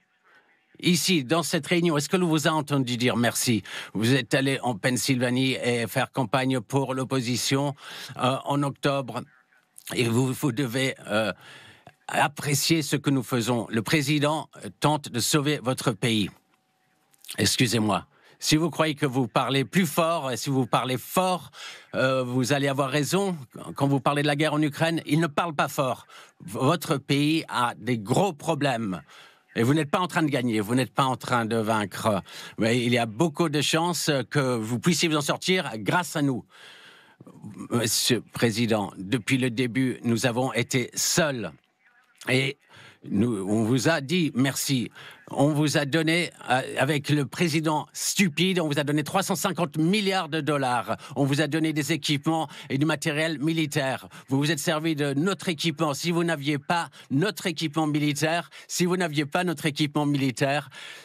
Ici, dans cette réunion, est-ce que l'on vous a entendu dire merci? Vous êtes allé en Pennsylvanie et faire campagne pour l'opposition en octobre. Et vous devez apprécier ce que nous faisons. Le président tente de sauver votre pays. Excusez-moi. Si vous croyez que vous parlez plus fort, si vous parlez fort, vous allez avoir raison. Quand vous parlez de la guerre en Ukraine, il ne parle pas fort. Votre pays a des gros problèmes. Et vous n'êtes pas en train de gagner, vous n'êtes pas en train de vaincre. Mais il y a beaucoup de chances que vous puissiez vous en sortir grâce à nous. Monsieur le Président, depuis le début, nous avons été seuls. Et on vous a dit merci. On vous a donné, avec le président stupide, on vous a donné 350 milliards de dollars. On vous a donné des équipements et du matériel militaire. Vous vous êtes servi de notre équipement. Si vous n'aviez pas notre équipement militaire,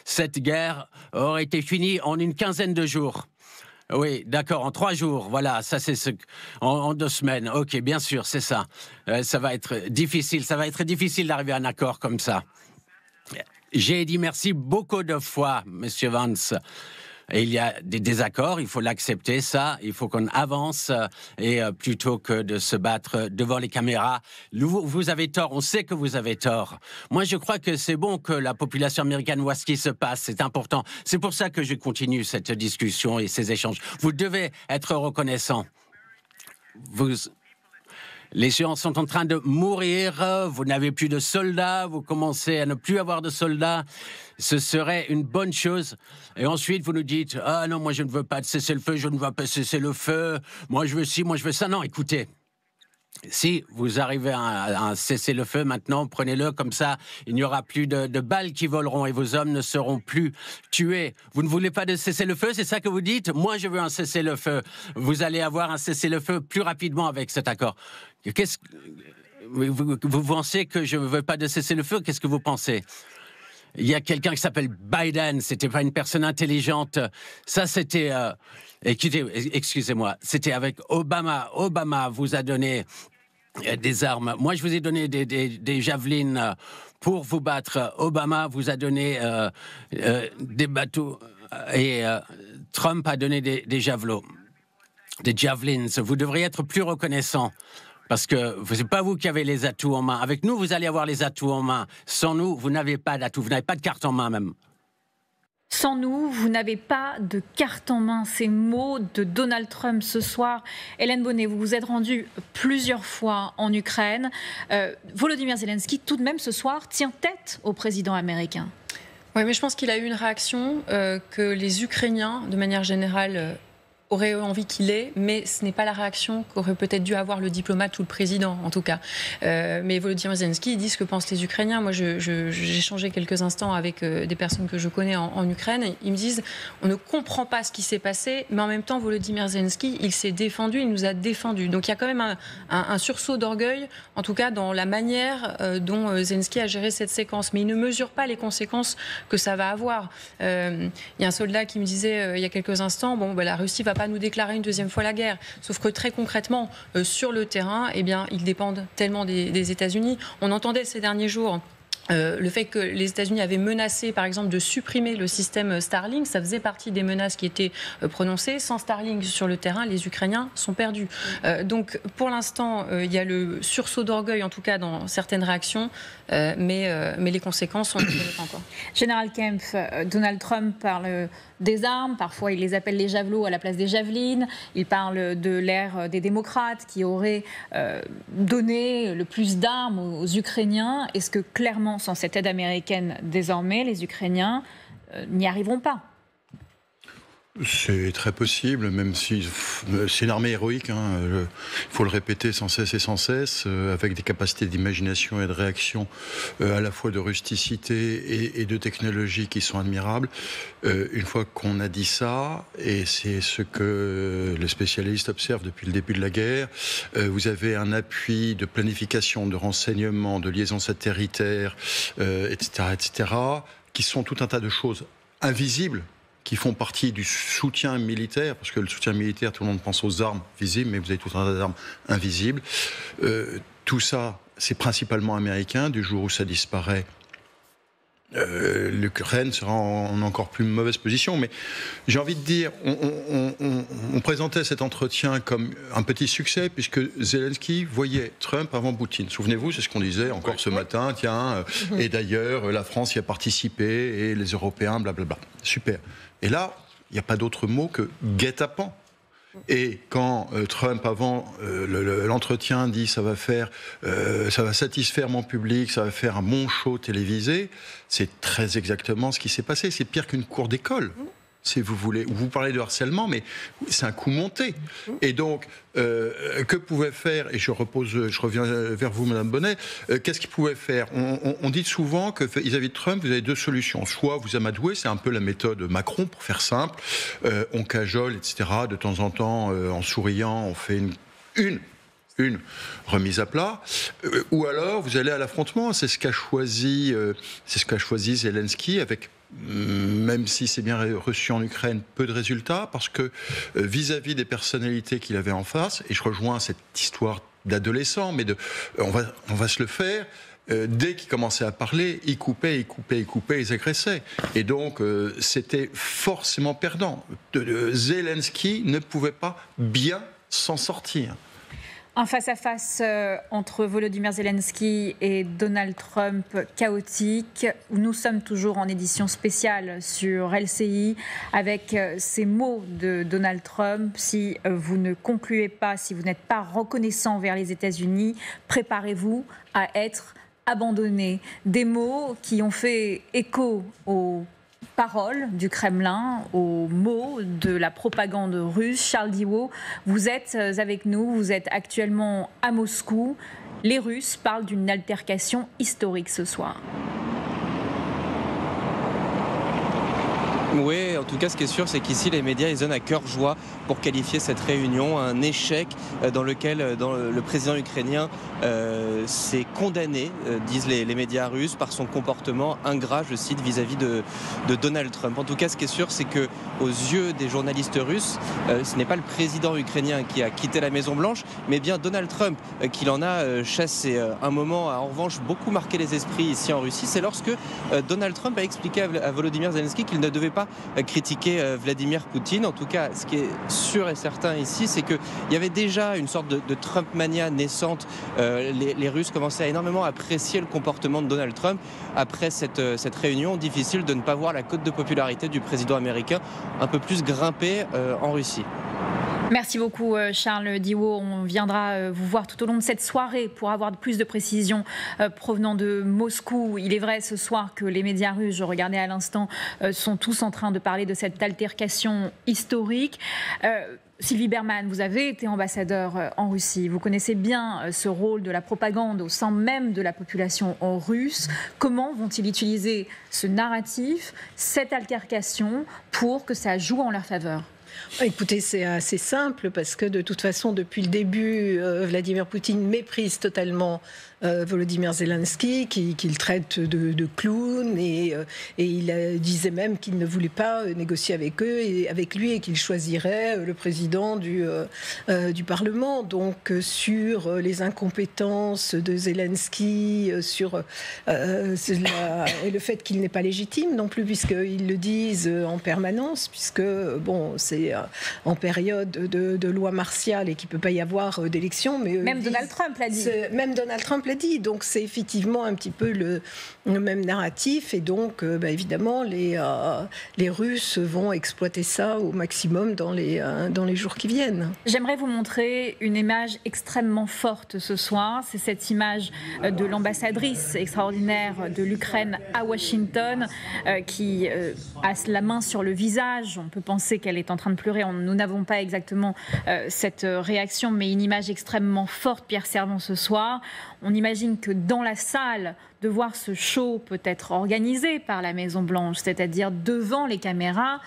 cette guerre aurait été finie en une quinzaine de jours. Oui, d'accord, en 3 jours, voilà, ça c'est en 2 semaines. Ok, bien sûr, c'est ça. Ça va être difficile d'arriver à un accord comme ça. J'ai dit merci beaucoup de fois, Monsieur Vance. Et il y a des désaccords, il faut l'accepter, ça. Il faut qu'on avance et plutôt que de se battre devant les caméras. Vous avez tort, on sait que vous avez tort. Moi, je crois que c'est bon que la population américaine voit ce qui se passe, c'est important. C'est pour ça que je continue cette discussion et ces échanges. Vous devez être reconnaissants. Les gens sont en train de mourir, vous n'avez plus de soldats, vous commencez à ne plus avoir de soldats. Ce serait une bonne chose. Et ensuite, vous nous dites « Ah non, moi je ne veux pas de cessez-le-feu, je ne veux pas cesser le feu, moi je veux ci, moi je veux ça ». Non, écoutez, si vous arrivez à un cessez-le-feu maintenant, prenez-le comme ça, il n'y aura plus de balles qui voleront et vos hommes ne seront plus tués. Vous ne voulez pas de cessez-le-feu, c'est ça que vous dites? Moi, je veux un cessez-le-feu. Vous allez avoir un cessez-le-feu plus rapidement avec cet accord. Vous pensez que je ne veux pas de cessez-le-feu? Qu'est-ce que vous pensez? Il y a quelqu'un qui s'appelle Biden, c'était pas une personne intelligente. Ça, c'était... excusez-moi, c'était avec Obama. Obama vous a donné des armes. Moi, je vous ai donné des javelines pour vous battre. Obama vous a donné des bateaux. Et Trump a donné des javelots, des javelins. Vous devriez être plus reconnaissant. Parce que ce n'est pas vous qui avez les atouts en main. Avec nous, vous allez avoir les atouts en main. Sans nous, vous n'avez pas d'atouts. Vous n'avez pas de carte en main même. Sans nous, vous n'avez pas de carte en main. Ces mots de Donald Trump ce soir. Hélène Bonnet, vous vous êtes rendue plusieurs fois en Ukraine. Volodymyr Zelensky, tout de même, ce soir, tient tête au président américain. Oui, mais je pense qu'il a eu une réaction que les Ukrainiens, de manière générale, aurait envie qu'il ait, mais ce n'est pas la réaction qu'aurait peut-être dû avoir le diplomate ou le président, en tout cas. Mais Volodymyr Zelensky dit ce que pensent les Ukrainiens. Moi, j'ai échangé quelques instants avec des personnes que je connais en Ukraine. Et ils me disent, on ne comprend pas ce qui s'est passé, mais en même temps, Volodymyr Zelensky, il s'est défendu, il nous a défendus. Donc il y a quand même un sursaut d'orgueil, en tout cas dans la manière dont Zelensky a géré cette séquence. Mais il ne mesure pas les conséquences que ça va avoir. Il y a un soldat qui me disait il y a quelques instants, bon, la Russie va pas nous déclarer une deuxième fois la guerre. Sauf que très concrètement, sur le terrain, eh bien, ils dépendent tellement des États-Unis. On entendait ces derniers jours le fait que les États-Unis avaient menacé, par exemple, de supprimer le système Starlink, ça faisait partie des menaces qui étaient prononcées. Sans Starlink sur le terrain, les Ukrainiens sont perdus. Donc, pour l'instant, il y a le sursaut d'orgueil, en tout cas dans certaines réactions, mais les conséquences, on ne les connaît pas encore. Général Kempf, Donald Trump parle des armes, parfois il les appelle les javelots à la place des javelines, il parle de l'ère des démocrates qui auraient donné le plus d'armes aux Ukrainiens. Est-ce que clairement, sans cette aide américaine désormais, les Ukrainiens n'y arriveront pas? C'est très possible, même si c'est une armée héroïque, hein, il faut le répéter sans cesse et sans cesse, avec des capacités d'imagination et de réaction à la fois de rusticité et de technologie qui sont admirables. Une fois qu'on a dit ça, et c'est ce que les spécialistes observent depuis le début de la guerre, vous avez un appui de planification, de renseignement, de liaison satellitaire, etc., qui sont tout un tas de choses invisibles, qui font partie du soutien militaire, parce que le soutien militaire, tout le monde pense aux armes visibles, mais vous avez tout un tas d'armes invisibles. Tout ça, c'est principalement américain. Du jour où ça disparaît, l'Ukraine sera en encore plus mauvaise position. Mais j'ai envie de dire, on présentait cet entretien comme un petit succès, puisque Zelensky voyait Trump avant Poutine. Souvenez-vous, c'est ce qu'on disait encore ce matin. Tiens, et d'ailleurs, la France y a participé, et les Européens, blablabla. Super. Et là, il n'y a pas d'autre mot que guet-apens. Et quand Trump, avant l'entretien, dit ça va satisfaire mon public, ça va faire un bon show télévisé, c'est très exactement ce qui s'est passé. C'est pire qu'une cour d'école, si vous voulez. Vous parlez de harcèlement, mais c'est un coup monté. Et donc, que pouvait faire, et je reviens vers vous, Madame Bonnet, qu'est-ce qu'il pouvait faire? On dit souvent que vis-à-vis de Trump, vous avez deux solutions. Soit vous amadouez, c'est un peu la méthode Macron, pour faire simple, on cajole, etc. De temps en temps, en souriant, on fait une remise à plat, ou alors vous allez à l'affrontement. C'est ce qu'a choisi Zelensky, avec, même si c'est bien reçu en Ukraine, peu de résultats, parce que vis-à-vis des personnalités qu'il avait en face, et je rejoins cette histoire d'adolescent, mais on va se le faire, dès qu'ils commençaient à parler, ils coupaient, ils agressaient. Et donc, c'était forcément perdant. Zelensky ne pouvait pas bien s'en sortir. Un face-à-face entre Volodymyr Zelensky et Donald Trump chaotique. Nous sommes toujours en édition spéciale sur LCI avec ces mots de Donald Trump. Si vous ne concluez pas, si vous n'êtes pas reconnaissant vers les États-Unis, préparez-vous à être abandonné. Des mots qui ont fait écho aux paroles du Kremlin, aux mots de la propagande russe. Charles Diwo, vous êtes avec nous, vous êtes actuellement à Moscou. Les Russes parlent d'une altercation historique ce soir. Oui, en tout cas, ce qui est sûr, c'est qu'ici, les médias, ils donnent à cœur joie pour qualifier cette réunion un échec dans lequel le président ukrainien s'est condamné, disent les médias russes, par son comportement ingrat, je cite, vis-à-vis de Donald Trump. En tout cas, ce qui est sûr, c'est que aux yeux des journalistes russes, ce n'est pas le président ukrainien qui a quitté la Maison-Blanche, mais bien Donald Trump qui l'en a chassé. Un moment a en revanche beaucoup marqué les esprits ici en Russie, c'est lorsque Donald Trump a expliqué à Volodymyr Zelensky qu'il ne devait pas critiquer Vladimir Poutine. En tout cas, ce qui est sûr et certain ici, c'est qu'il y avait déjà une sorte de Trump-mania naissante. Les Russes commençaient à énormément apprécier le comportement de Donald Trump. Après cette réunion, difficile de ne pas voir la cote de popularité du président américain un peu plus grimper en Russie. Merci beaucoup Charles Diwo. On viendra vous voir tout au long de cette soirée pour avoir plus de précisions provenant de Moscou. Il est vrai ce soir que les médias russes, je regardais à l'instant, sont tous en train de parler de cette altercation historique. Sylvie Bermann, vous avez été ambassadeur en Russie. Vous connaissez bien ce rôle de la propagande au sein même de la population russe. Comment vont-ils utiliser ce narratif, cette altercation, pour que ça joue en leur faveur ? Écoutez, c'est assez simple parce que de toute façon, depuis le début, Vladimir Poutine méprise totalement Volodymyr Zelensky, qu'il traite de clown et il disait même qu'il ne voulait pas négocier avec eux et avec lui et qu'il choisirait le président du Parlement. Donc sur les incompétences de Zelensky, sur et le fait qu'il n'est pas légitime non plus, puisqu'ils le disent en permanence, puisque bon, c'est en période de loi martiale et qu'il ne peut pas y avoir d'élection. Mais même Donald Trump l'a dit. Même Donald Trump l'a dit. Donc c'est effectivement un petit peu le même narratif. Et donc, évidemment, les Russes vont exploiter ça au maximum dans les jours qui viennent. J'aimerais vous montrer une image extrêmement forte ce soir. C'est cette image de l'ambassadrice extraordinaire de l'Ukraine à Washington qui a la main sur le visage. On peut penser qu'elle est en train de pleurer. Nous n'avons pas exactement cette réaction, mais une image extrêmement forte, Pierre Servan, ce soir. On imagine que dans la salle, de voir ce show peut-être organisé par la Maison-Blanche, c'est-à-dire devant les caméras,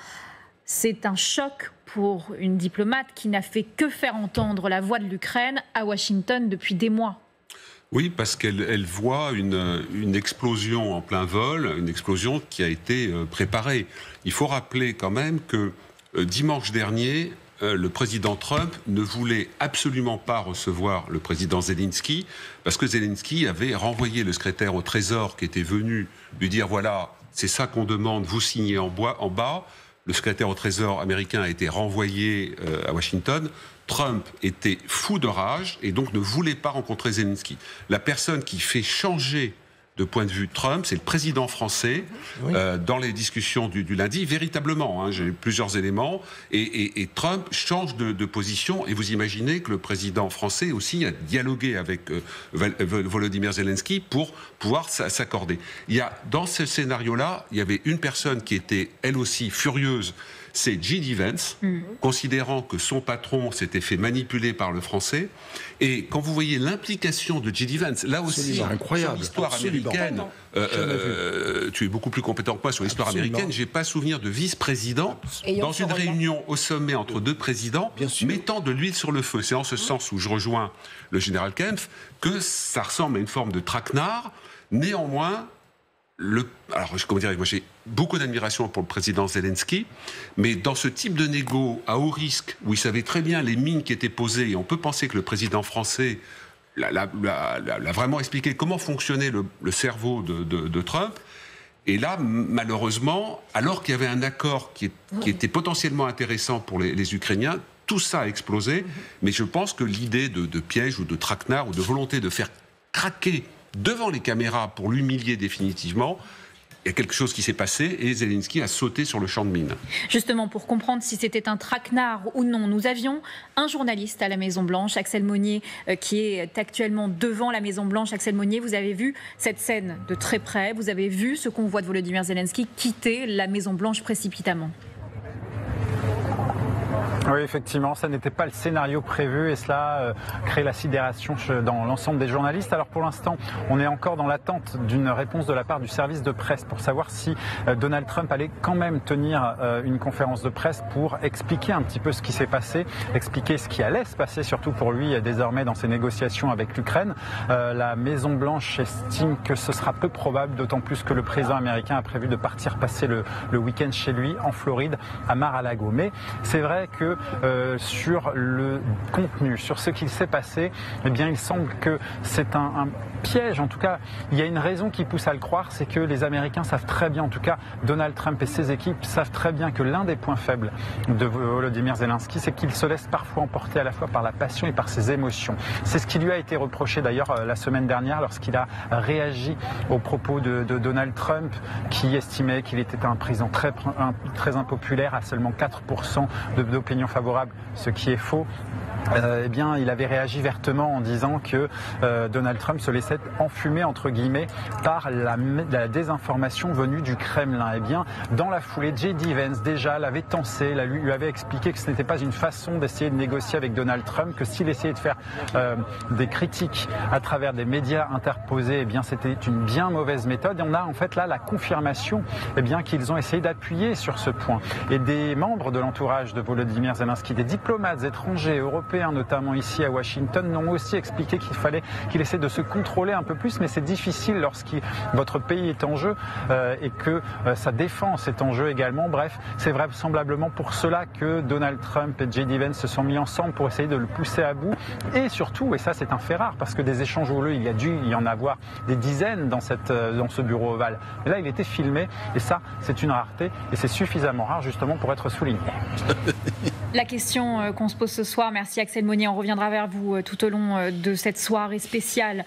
c'est un choc pour une diplomate qui n'a fait que faire entendre la voix de l'Ukraine à Washington depuis des mois. Oui, parce qu'elle voit une explosion en plein vol, une explosion qui a été préparée. Il faut rappeler quand même que dimanche dernier, le président Trump ne voulait absolument pas recevoir le président Zelensky parce que Zelensky avait renvoyé le secrétaire au Trésor qui était venu lui dire voilà, c'est ça qu'on demande, vous signez en bas. Le secrétaire au Trésor américain a été renvoyé à Washington. Trump était fou de rage et donc ne voulait pas rencontrer Zelensky. La personne qui fait changer de point de vue Trump, c'est le président français, oui. Dans les discussions du lundi, véritablement, hein, j'ai eu plusieurs éléments, et Trump change de position, et vous imaginez que le président français aussi a dialogué avec Volodymyr Zelensky pour pouvoir s'accorder. Dans ce scénario-là, il y avait une personne qui était, elle aussi, furieuse, c'est J.D. Vance, considérant que son patron s'était fait manipuler par le français. Et quand vous voyez l'implication de J.D. Vance, là aussi, sur l'histoire américaine, tu es beaucoup plus compétent que moi sur l'histoire américaine, j'ai pas souvenir de vice-président dans une réunion au sommet entre deux présidents mettant de l'huile sur le feu. C'est en ce sens où je rejoins le général Kempf que ça ressemble à une forme de traquenard. Néanmoins, alors, comment dire, moi j'ai beaucoup d'admiration pour le président Zelensky, mais dans ce type de négo à haut risque, où il savait très bien les mines qui étaient posées, et on peut penser que le président français l'a vraiment expliqué comment fonctionnait le cerveau de Trump. Et là, malheureusement, alors qu'il y avait un accord qui était potentiellement intéressant pour les Ukrainiens, tout ça a explosé. Mais je pense que l'idée de piège ou de traquenard ou de volonté de faire craquer devant les caméras pour l'humilier définitivement, il y a quelque chose qui s'est passé et Zelensky a sauté sur le champ de mine. Justement, pour comprendre si c'était un traquenard ou non, nous avions un journaliste à la Maison-Blanche, Axel Monnier, qui est actuellement devant la Maison-Blanche. Axel Monnier, vous avez vu cette scène de très près, vous avez vu ce convoi de Volodymyr Zelensky quitter la Maison-Blanche précipitamment. Oui, effectivement, ça n'était pas le scénario prévu et cela crée la sidération dans l'ensemble des journalistes. Alors pour l'instant, on est encore dans l'attente d'une réponse de la part du service de presse pour savoir si Donald Trump allait quand même tenir une conférence de presse pour expliquer un petit peu ce qui s'est passé, expliquer ce qui allait se passer, surtout pour lui désormais dans ses négociations avec l'Ukraine. La Maison-Blanche estime que ce sera peu probable, d'autant plus que le président américain a prévu de partir passer le week-end chez lui en Floride, à Mar-a-Lago. Mais c'est vrai que sur le contenu, sur ce qu'il s'est passé, eh bien, il semble que c'est un piège. En tout cas, il y a une raison qui pousse à le croire, c'est que les Américains savent très bien, en tout cas Donald Trump et ses équipes savent très bien que l'un des points faibles de Volodymyr Zelensky, c'est qu'il se laisse parfois emporter à la fois par la passion et par ses émotions. C'est ce qui lui a été reproché d'ailleurs la semaine dernière lorsqu'il a réagi aux propos de Donald Trump, qui estimait qu'il était un président très impopulaire, à seulement 4% d'opinion favorable, ce qui est faux. Eh bien, il avait réagi vertement en disant que Donald Trump se laissait enfumer, entre guillemets, par la désinformation venue du Kremlin. Eh bien, dans la foulée, J.D. Vance, déjà, l'avait tensé, lui avait expliqué que ce n'était pas une façon d'essayer de négocier avec Donald Trump, que s'il essayait de faire des critiques à travers des médias interposés, eh bien, c'était une bien mauvaise méthode. Et on a en fait là la confirmation eh bien, qu'ils ont essayé d'appuyer sur ce point. Et des membres de l'entourage de Volodymyr Zelensky, des diplomates étrangers, européens, notamment ici à Washington, n'ont aussi expliqué qu'il fallait qu'il essaie de se contrôler un peu plus, mais c'est difficile lorsque votre pays est en jeu et que sa défense est en jeu également. Bref, c'est vraisemblablement pour cela que Donald Trump et J.D. Vance se sont mis ensemble pour essayer de le pousser à bout. Et surtout, et ça c'est un fait rare, parce que des échanges houleux, il y a dû y en avoir des dizaines dans ce bureau ovale. Mais là, il était filmé, et ça, c'est une rareté, et c'est suffisamment rare justement pour être souligné. La question qu'on se pose ce soir, merci Axel Monnier, on reviendra vers vous tout au long de cette soirée spéciale.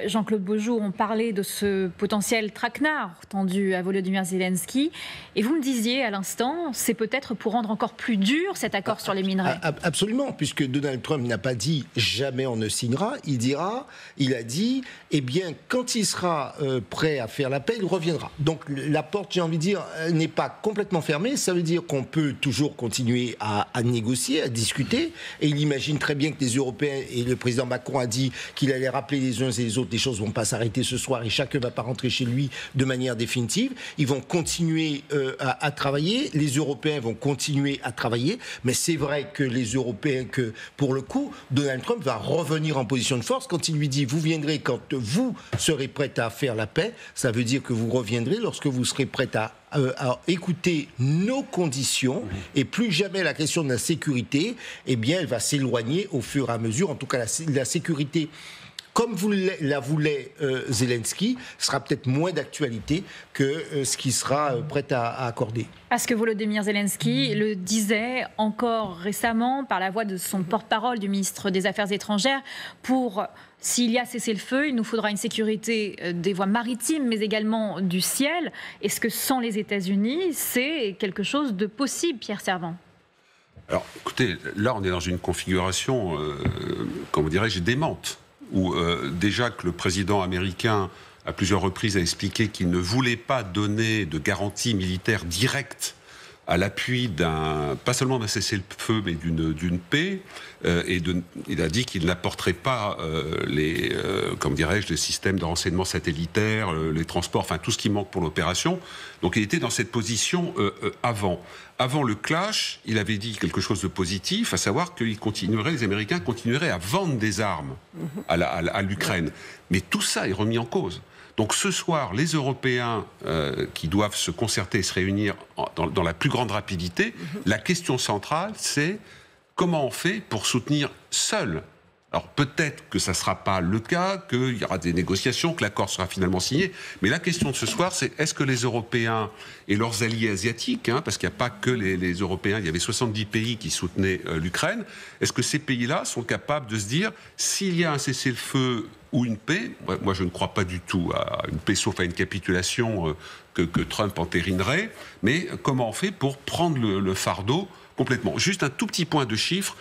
Jean-Claude Beaujour, on parlait de ce potentiel traquenard tendu à Volodymyr Zelensky. Et vous me disiez à l'instant, c'est peut-être pour rendre encore plus dur cet accord sur les minerais. Absolument, puisque Donald Trump n'a pas dit jamais on ne signera, il a dit, eh bien, quand il sera prêt à faire la paix, il reviendra. Donc la porte, j'ai envie de dire, n'est pas complètement fermée. Ça veut dire qu'on peut toujours continuer à négocier, à discuter. Et il imagine très bien que les Européens, et le président Macron a dit qu'il allait rappeler les uns et les autres, les choses ne vont pas s'arrêter ce soir et chacun ne va pas rentrer chez lui de manière définitive. Ils vont continuer à travailler, les Européens vont continuer à travailler, mais c'est vrai que les Européens, que pour le coup, Donald Trump va revenir en position de force quand il lui dit « vous viendrez quand vous serez prêts à faire la paix », ça veut dire que vous reviendrez lorsque vous serez prêts à écouter nos conditions, et plus jamais la question de la sécurité, eh bien, elle va s'éloigner au fur et à mesure. En tout cas, la sécurité, comme la voulait Zelensky, sera peut-être moins d'actualité que ce qu'il sera prêt à accorder. Parce que Volodymyr Zelensky le disait encore récemment par la voix de son porte-parole, du ministre des Affaires étrangères, s'il y a cessez-le-feu, il nous faudra une sécurité des voies maritimes, mais également du ciel. Est-ce que sans les États-Unis, c'est quelque chose de possible, Pierre Servan ? Alors, écoutez, là, on est dans une configuration, comment dirais-je, démente, où déjà que le président américain, à plusieurs reprises, a expliqué qu'il ne voulait pas donner de garantie militaire directe à l'appui pas seulement d'un cessez-le-feu, mais d'une paix, il a dit qu'il n'apporterait pas les systèmes de renseignement satellitaires, les transports, enfin tout ce qui manque pour l'opération. Donc il était dans cette position avant. Avant le clash, il avait dit quelque chose de positif, à savoir que les Américains continueraient à vendre des armes à l'Ukraine. Mais tout ça est remis en cause. Donc ce soir, les Européens qui doivent se concerter et se réunir dans la plus grande rapidité, la question centrale, c'est comment on fait pour soutenir seul Alors peut-être que ça ne sera pas le cas, qu'il y aura des négociations, que l'accord sera finalement signé. Mais la question de ce soir, c'est est-ce que les Européens et leurs alliés asiatiques, parce qu'il n'y a pas que les Européens, il y avait 70 pays qui soutenaient l'Ukraine, est-ce que ces pays-là sont capables de se dire s'il y a un cessez-le-feu ou une paix, moi je ne crois pas du tout à une paix sauf à une capitulation que Trump entérinerait, mais comment on fait pour prendre le fardeau complètement. Juste un tout petit point de chiffres.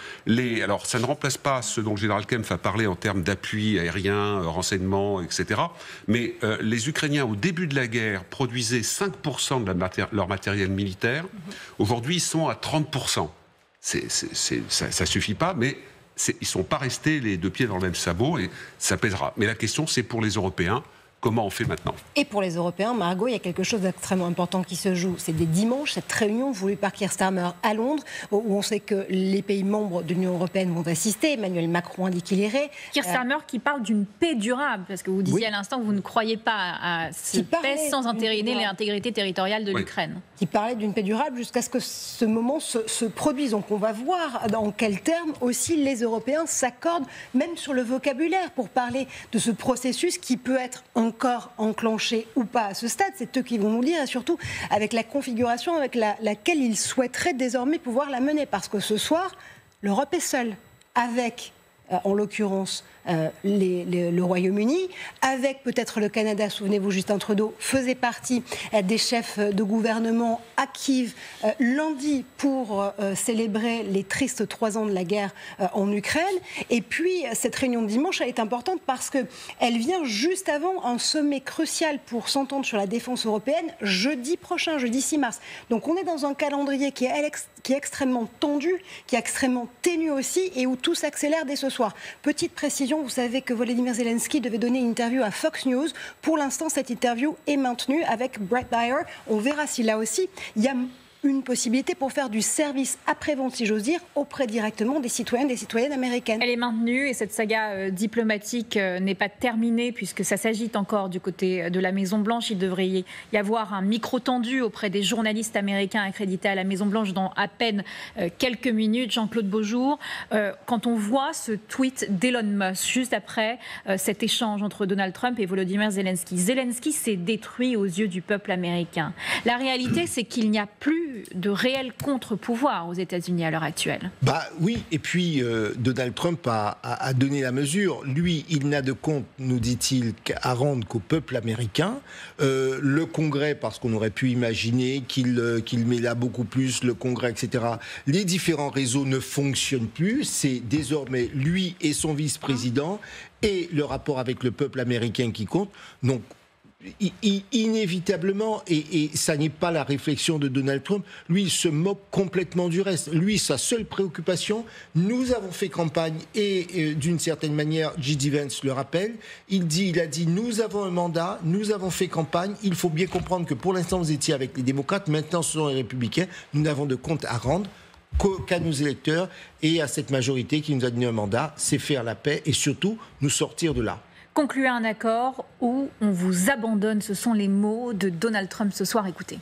Alors, ça ne remplace pas ce dont le général Kempf a parlé en termes d'appui aérien, renseignement, etc. Mais les Ukrainiens, au début de la guerre, produisaient 5% de leur matériel militaire. Aujourd'hui, ils sont à 30%. Ça ne suffit pas, mais ils ne sont pas restés les deux pieds dans le même sabot et ça pèsera. Mais la question, c'est pour les Européens. Comment on fait maintenant? Et pour les Européens, Margot, il y a quelque chose d'extrêmement important qui se joue. C'est dès dimanche, cette réunion voulue par Keir Starmer à Londres, où on sait que les pays membres de l'Union européenne vont assister. Emmanuel Macron a dit qu'il irait. Keir Starmer qui parle d'une paix durable, parce que vous disiez à l'instant que vous ne croyez pas à cette paix sans entériner l'intégrité territoriale de l'Ukraine. Qui parlait d'une paix durable jusqu'à ce que ce moment se produise. Donc on va voir dans quels termes aussi les Européens s'accordent, même sur le vocabulaire, pour parler de ce processus qui peut être encore enclenché ou pas à ce stade. C'est eux qui vont nous le dire, et surtout avec la configuration avec laquelle ils souhaiteraient désormais pouvoir la mener. Parce que ce soir, l'Europe est seule, avec, en l'occurrence, le Royaume-Uni, avec peut-être le Canada. Souvenez-vous, Justin Trudeau faisait partie des chefs de gouvernement à Kiev lundi pour célébrer les tristes 3 ans de la guerre en Ukraine. Et puis, cette réunion de dimanche, elle est importante parce qu'elle vient juste avant un sommet crucial pour s'entendre sur la défense européenne jeudi prochain, jeudi 6 mars. Donc on est dans un calendrier qui est extrêmement tendu, qui est extrêmement ténu aussi, et où tout s'accélère dès ce soir. Petite précision, vous savez que Volodymyr Zelensky devait donner une interview à Fox News. Pour l'instant, cette interview est maintenue avec Brett Dyer. On verra si là aussi, il y a une possibilité pour faire du service après-vente, si j'ose dire, auprès directement des citoyens, des citoyennes américaines. Elle est maintenue et cette saga diplomatique n'est pas terminée puisque ça s'agite encore du côté de la Maison-Blanche. Il devrait y avoir un micro tendu auprès des journalistes américains accrédités à la Maison-Blanche dans à peine quelques minutes. Jean-Claude Beaujour, quand on voit ce tweet d'Elon Musk juste après cet échange entre Donald Trump et Volodymyr Zelensky, Zelensky s'est détruit aux yeux du peuple américain. La réalité, c'est qu'il n'y a plus de réel contre-pouvoir aux États-Unis à l'heure actuelle. Oui, et puis Donald Trump a donné la mesure. Lui, il n'a de compte, nous dit-il, à rendre qu'au peuple américain. Le Congrès, parce qu'on aurait pu imaginer qu'il met là beaucoup plus, le Congrès, etc. Les différents réseaux ne fonctionnent plus. C'est désormais lui et son vice-président et le rapport avec le peuple américain qui compte. Donc, inévitablement, et ça n'est pas la réflexion de Donald Trump, lui il se moque complètement du reste. Lui, sa seule préoccupation, nous avons fait campagne et d'une certaine manière, J.D. Vance le rappelle, il a dit nous avons un mandat, nous avons fait campagne, il faut bien comprendre que pour l'instant vous étiez avec les démocrates, maintenant ce sont les républicains, nous n'avons de compte à rendre qu'à nos électeurs et à cette majorité qui nous a donné un mandat, c'est faire la paix et surtout nous sortir de là. Conclure un accord où on vous abandonne, ce sont les mots de Donald Trump ce soir. Écoutez.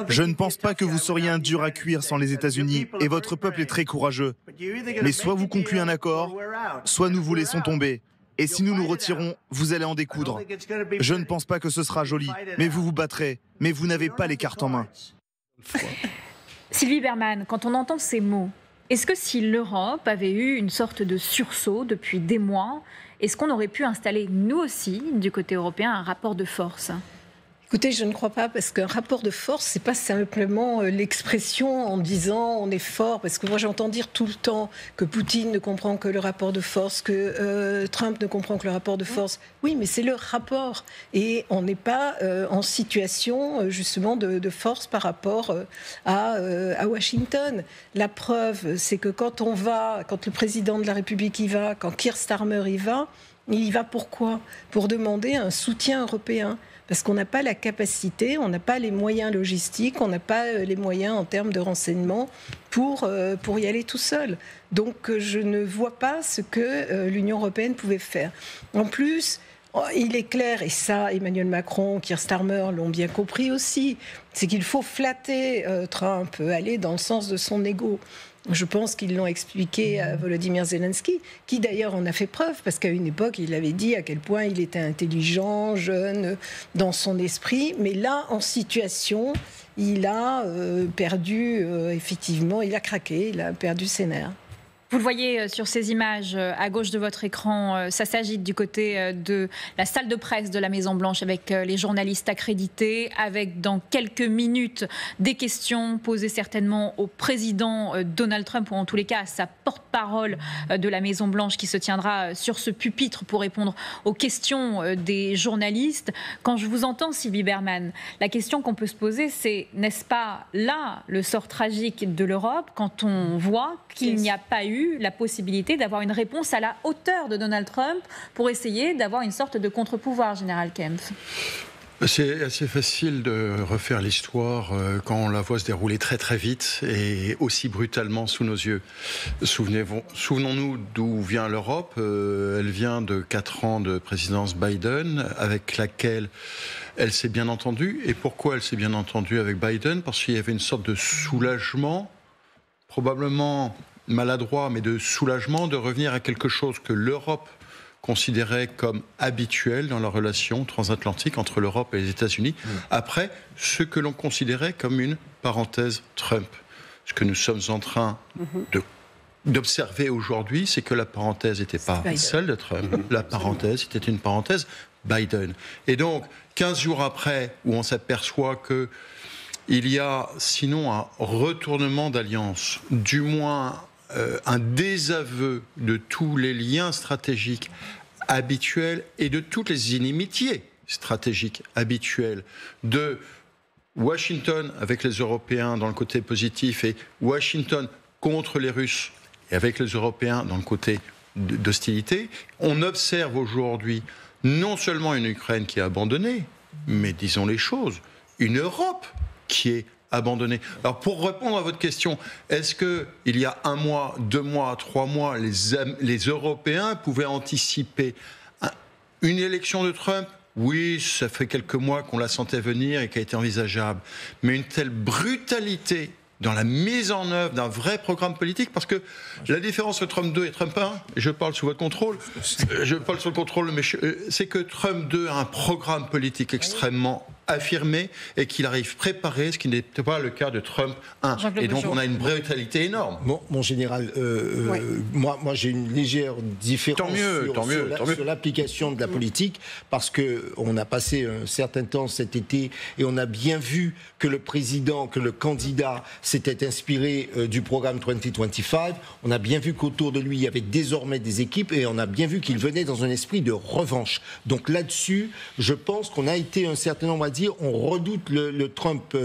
Je ne pense pas que vous seriez un dur à cuire sans les États-Unis, et votre peuple est très courageux. Mais soit vous concluez un accord, soit nous vous laissons tomber. Et si nous nous retirons, vous allez en découdre. Je ne pense pas que ce sera joli, mais vous vous battrez. Mais vous n'avez pas les cartes en main. Sylvie Berman, quand on entend ces mots, est-ce que si l'Europe avait eu une sorte de sursaut depuis des mois, est-ce qu'on aurait pu installer, nous aussi, du côté européen, un rapport de force ? Écoutez, je ne crois pas, parce qu'un rapport de force, c'est pas simplement l'expression en disant on est fort, parce que moi j'entends dire tout le temps que Poutine ne comprend que le rapport de force, que Trump ne comprend que le rapport de force. Oui, mais c'est le rapport, et on n'est pas en situation justement de force par rapport à Washington. La preuve, c'est que quand le président de la République y va, quand Keir Starmer y va pourquoi ? Pour demander un soutien européen. Parce qu'on n'a pas la capacité, on n'a pas les moyens logistiques, on n'a pas les moyens en termes de renseignement pour y aller tout seul. Donc je ne vois pas ce que l'Union européenne pouvait faire. En plus, il est clair, et ça Emmanuel Macron, Keir Starmer l'ont bien compris aussi, c'est qu'il faut flatter Trump, aller dans le sens de son ego. Je pense qu'ils l'ont expliqué à Volodymyr Zelensky, qui d'ailleurs en a fait preuve, parce qu'à une époque, il avait dit à quel point il était intelligent, jeune, dans son esprit. Mais là, en situation, il a perdu, effectivement, il a craqué, il a perdu ses nerfs. Vous le voyez sur ces images à gauche de votre écran, ça s'agite du côté de la salle de presse de la Maison-Blanche avec les journalistes accrédités, avec dans quelques minutes des questions posées certainement au président Donald Trump, ou en tous les cas à sa porte-parole de la Maison-Blanche qui se tiendra sur ce pupitre pour répondre aux questions des journalistes. Quand je vous entends, Sylvie Bermann, la question qu'on peut se poser, c'est n'est-ce pas là le sort tragique de l'Europe quand on voit qu'il n'y a pas eu la possibilité d'avoir une réponse à la hauteur de Donald Trump pour essayer d'avoir une sorte de contre-pouvoir, Général Kempf? C'est assez facile de refaire l'histoire quand on la voit se dérouler très très vite et aussi brutalement sous nos yeux. Souvenons-nous d'où vient l'Europe. Elle vient de 4 ans de présidence Biden, avec laquelle elle s'est bien entendue. Et pourquoi elle s'est bien entendue avec Biden? Parce qu'il y avait une sorte de soulagement, probablement maladroit, mais de soulagement, de revenir à quelque chose que l'Europe considérait comme habituel dans la relation transatlantique entre l'Europe et les États-Unis, après ce que l'on considérait comme une parenthèse Trump. Ce que nous sommes en train d'observer aujourd'hui, c'est que la parenthèse n'était pas celle de Trump, la parenthèse était une parenthèse Biden. Et donc, 15 jours après, où on s'aperçoit que il y a sinon un retournement d'alliance, du moins un désaveu de tous les liens stratégiques habituels et de toutes les inimitiés stratégiques habituelles de Washington avec les Européens dans le côté positif et Washington contre les Russes et avec les Européens dans le côté d'hostilité. On observe aujourd'hui non seulement une Ukraine qui est abandonnée, mais disons les choses, une Europe qui est abandonnée. Alors pour répondre à votre question, est-ce qu'il y a 1 mois, 2 mois, 3 mois, les Européens pouvaient anticiper une élection de Trump? Oui, ça fait quelques mois qu'on la sentait venir et qui a été envisageable. Mais une telle brutalité dans la mise en œuvre d'un vrai programme politique, parce que la différence entre Trump 2 et Trump 1, je parle sous votre contrôle, mais c'est que Trump 2 a un programme politique extrêmement affirmé et qu'il arrive préparé, ce qui n'était pas le cas de Trump 1. Et donc on a une brutalité énorme. Mon général, moi j'ai une légère différence sur l'application de la politique, parce qu'on a passé un certain temps cet été et on a bien vu que le président, que le candidat s'était inspiré du programme 2025. On a bien vu qu'autour de lui il y avait désormais des équipes et on a bien vu qu'il venait dans un esprit de revanche. Donc là-dessus, je pense qu'on a été un certain nombre à dire on redoute le Trump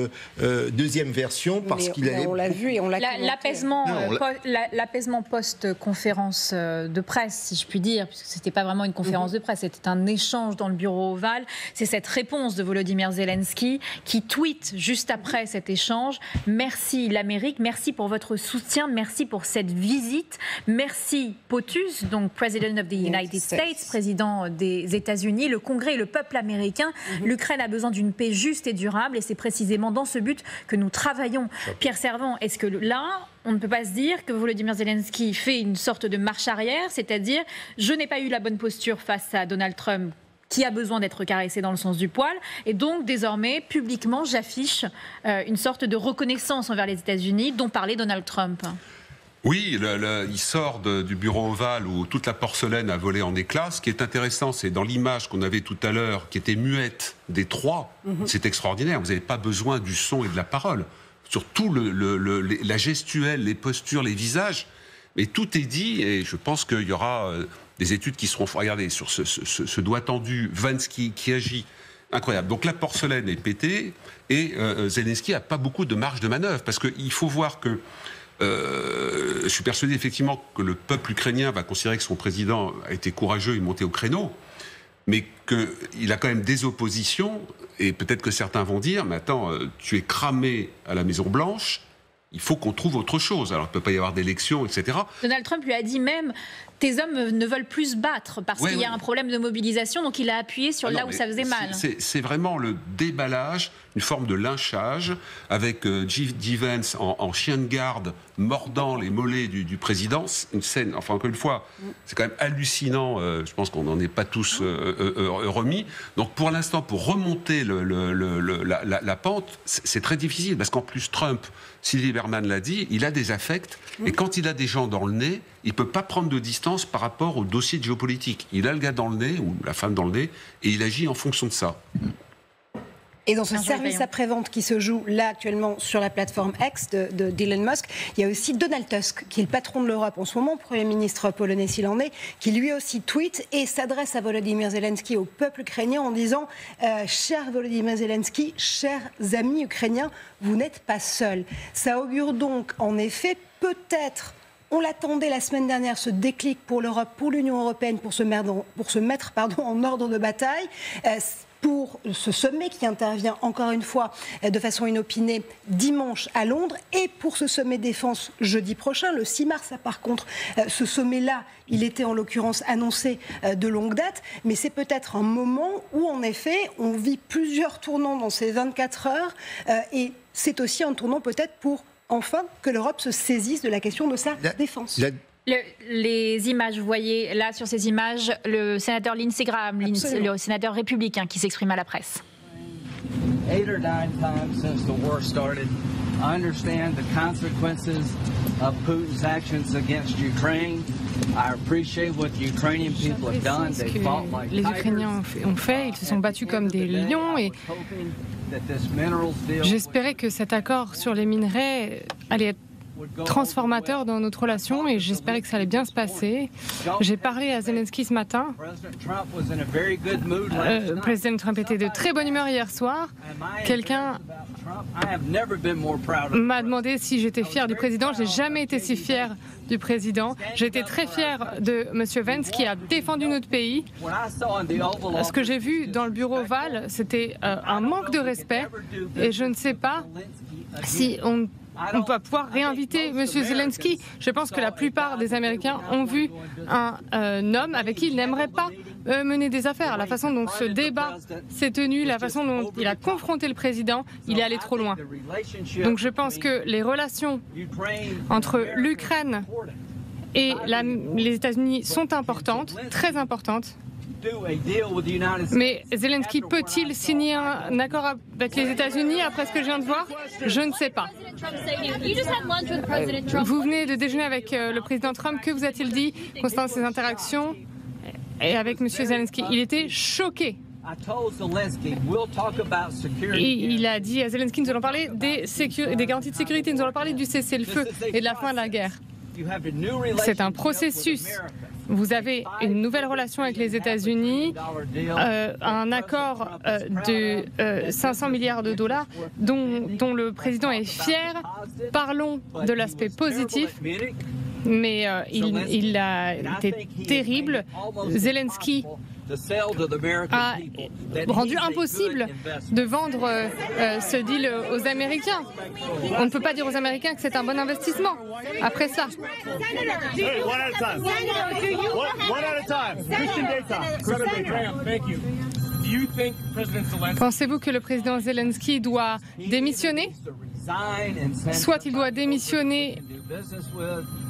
deuxième version parce qu'il allait... On l'a vu et on l'a l'apaisement post-conférence de presse, si je puis dire, puisque c'était pas vraiment une conférence de presse, c'était un échange dans le bureau ovale. C'est cette réponse de Volodymyr Zelensky qui tweet juste après cet échange: merci l'Amérique, merci pour votre soutien, merci pour cette visite, merci POTUS, donc President of the United States, président des États-Unis, le Congrès et le peuple américain. L'Ukraine a besoin d'une paix juste et durable et c'est précisément dans ce but que nous travaillons. Pierre Servan, est-ce que là, on ne peut pas se dire que Volodymyr Zelensky fait une sorte de marche arrière, c'est-à-dire je n'ai pas eu la bonne posture face à Donald Trump qui a besoin d'être caressé dans le sens du poil, et donc désormais, publiquement, j'affiche une sorte de reconnaissance envers les États-Unis dont parlait Donald Trump? Oui, il sort du bureau ovale où toute la porcelaine a volé en éclats. Ce qui est intéressant, c'est dans l'image qu'on avait tout à l'heure, qui était muette des trois, c'est extraordinaire. Vous n'avez pas besoin du son et de la parole. Surtout la gestuelle, les postures, les visages. Mais tout est dit et je pense qu'il y aura des études qui seront... Regardez, sur ce doigt tendu, Vance qui agit. Incroyable. Donc la porcelaine est pétée et Zelensky n'a pas beaucoup de marge de manœuvre. Parce qu'il faut voir que... je suis persuadé effectivement que le peuple ukrainien va considérer que son président a été courageux et monté au créneau, mais qu'il a quand même des oppositions, et peut-être que certains vont dire, mais attends, tu es cramé à la Maison-Blanche, il faut qu'on trouve autre chose. Alors il ne peut pas y avoir d'élection, etc. Donald Trump lui a dit même, tes hommes ne veulent plus se battre parce qu'il y a un problème de mobilisation, donc il a appuyé sur là où ça faisait mal. C'est vraiment le déballage, une forme de lynchage avec J.D. Vance en chien de garde mordant les mollets du président. Une scène, enfin encore une fois, c'est quand même hallucinant. Je pense qu'on n'en est pas tous remis. Donc pour l'instant, pour remonter la pente, c'est très difficile parce qu'en plus Trump, Sylvie Berman l'a dit, il a des affects et quand il a des gens dans le nez, il ne peut pas prendre de distance par rapport au dossier de géopolitique. Il a le gars dans le nez ou la femme dans le nez et il agit en fonction de ça. Et dans ce service après-vente qui se joue là actuellement sur la plateforme X d'Elon Musk, il y a aussi Donald Tusk, qui est le patron de l'Europe en ce moment, Premier ministre polonais s'il en est, qui lui aussi tweet et s'adresse à Volodymyr Zelensky, au peuple ukrainien, en disant « Cher Volodymyr Zelensky, chers amis ukrainiens, vous n'êtes pas seuls ». Ça augure donc en effet peut-être... On l'attendait la semaine dernière, ce déclic pour l'Europe, pour l'Union européenne, pour se mettre en ordre de bataille, pour ce sommet qui intervient encore une fois de façon inopinée dimanche à Londres, et pour ce sommet défense jeudi prochain, le 6 mars. Par contre, ce sommet-là, il était en l'occurrence annoncé de longue date, mais c'est peut-être un moment où en effet on vit plusieurs tournants dans ces 24 heures, et c'est aussi un tournant peut-être pour enfin que l'Europe se saisisse de la question de sa défense. Les images, vous voyez là sur ces images, le sénateur Lindsey Graham, le sénateur républicain qui s'exprime à la presse. 8 or 9 times since the war started, I understand the consequences of Putin's actions against Ukraine. I appreciate what the Ukrainian people have done. They fought like les Ukrainiens ont fait, ils se sont battus comme des lions et j'espérais que cet accord sur les minerais allait être transformateur dans notre relation et j'espérais que ça allait bien se passer. J'ai parlé à Zelensky ce matin. Le président Trump était de très bonne humeur hier soir. Quelqu'un m'a demandé si j'étais fier du président. Je n'ai jamais été si fier du président. J'ai été très fier de M. Vance qui a défendu notre pays. Ce que j'ai vu dans le bureau ovale, c'était un manque de respect et je ne sais pas si on va pouvoir réinviter M. Zelensky. Je pense que la plupart des Américains ont vu un homme avec qui ils n'aimeraient pas mener des affaires. La façon dont ce débat s'est tenu, la façon dont il a confronté le président, il est allé trop loin. Donc je pense que les relations entre l'Ukraine et les États-Unis sont importantes, très importantes. Mais Zelensky peut-il signer un accord avec les États-Unis après ce que je viens de voir? Je ne sais pas. Vous venez de déjeuner avec le président Trump. Que vous a-t-il dit concernant ces interactions et avec M. Zelensky? Il était choqué. Et il a dit à Zelensky, nous allons parler des garanties de sécurité, nous allons parler du cessez-le-feu et de la fin de la guerre. C'est un processus. Vous avez une nouvelle relation avec les États-Unis, un accord de 500 milliards de dollars dont le président est fier. Parlons de l'aspect positif, mais il a été terrible. Zelensky a rendu impossible de vendre ce deal aux Américains. On ne peut pas dire aux Américains que c'est un bon investissement. Après ça. Pensez-vous que le président Zelensky doit démissionner? Soit il doit démissionner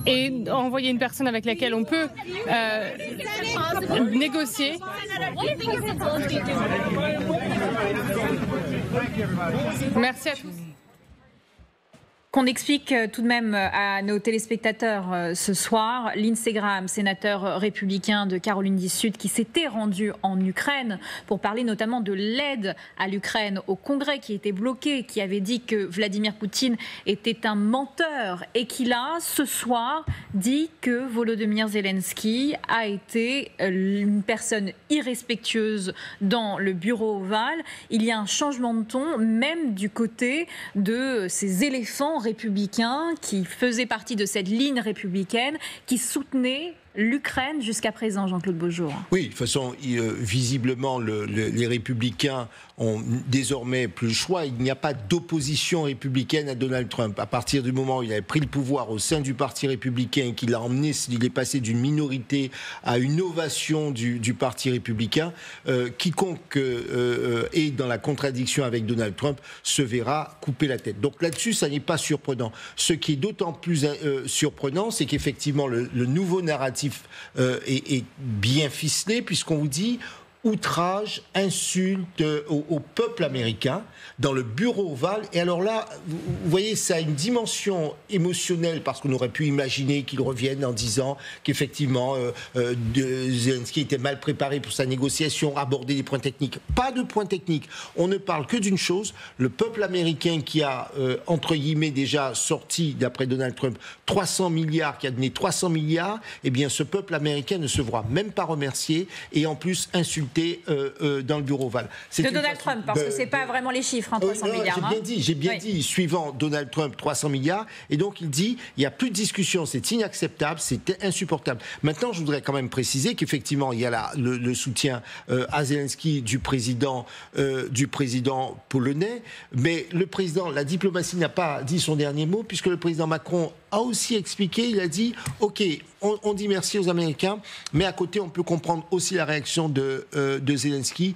et envoyer une personne avec laquelle on peut négocier. Merci à tous. Qu'on explique tout de même à nos téléspectateurs ce soir, Lindsey Graham, sénateur républicain de Caroline du Sud, qui s'était rendu en Ukraine pour parler notamment de l'aide à l'Ukraine au Congrès qui était bloqué, qui avait dit que Vladimir Poutine était un menteur et qui a ce soir dit que Volodymyr Zelensky a été une personne irrespectueuse dans le bureau ovale. Il y a un changement de ton, même du côté de ces éléphants républicains qui faisaient partie de cette ligne républicaine, qui soutenaient l'Ukraine jusqu'à présent, Jean-Claude Beaujour? Oui, de toute façon, visiblement, les Républicains ont désormais plus le choix. Il n'y a pas d'opposition républicaine à Donald Trump. À partir du moment où il avait pris le pouvoir au sein du Parti républicain et qu'il a emmené, il est passé d'une minorité à une ovation du Parti républicain, quiconque est dans la contradiction avec Donald Trump se verra couper la tête. Donc là-dessus, ça n'est pas surprenant. Ce qui est d'autant plus surprenant, c'est qu'effectivement, le nouveau narratif est bien ficelé, puisqu'on vous dit outrage, insulte au peuple américain dans le bureau ovale. Et alors là, vous voyez, ça a une dimension émotionnelle, parce qu'on aurait pu imaginer qu'il revienne en disant qu'effectivement Zelensky était mal préparé pour sa négociation, aborder des points techniques. Pas de points techniques. On ne parle que d'une chose, le peuple américain qui a, entre guillemets, déjà sorti, d'après Donald Trump, 300 milliards, qui a donné 300 milliards, eh bien ce peuple américain ne se voit même pas remercié et en plus insulté dans le bureau ovale. De Donald Trump, parce que ce n'est pas vraiment les chiffres, 300 milliards. J'ai bien dit, suivant Donald Trump, 300 milliards, et donc il dit, il n'y a plus de discussion, c'est inacceptable, c'est insupportable. Maintenant, je voudrais quand même préciser qu'effectivement, il y a le soutien à Zelensky du président polonais, mais la diplomatie n'a pas dit son dernier mot, puisque le président Macron a aussi expliqué, il a dit, ok, on dit merci aux Américains, mais à côté, on peut comprendre aussi la réaction de Zelensky,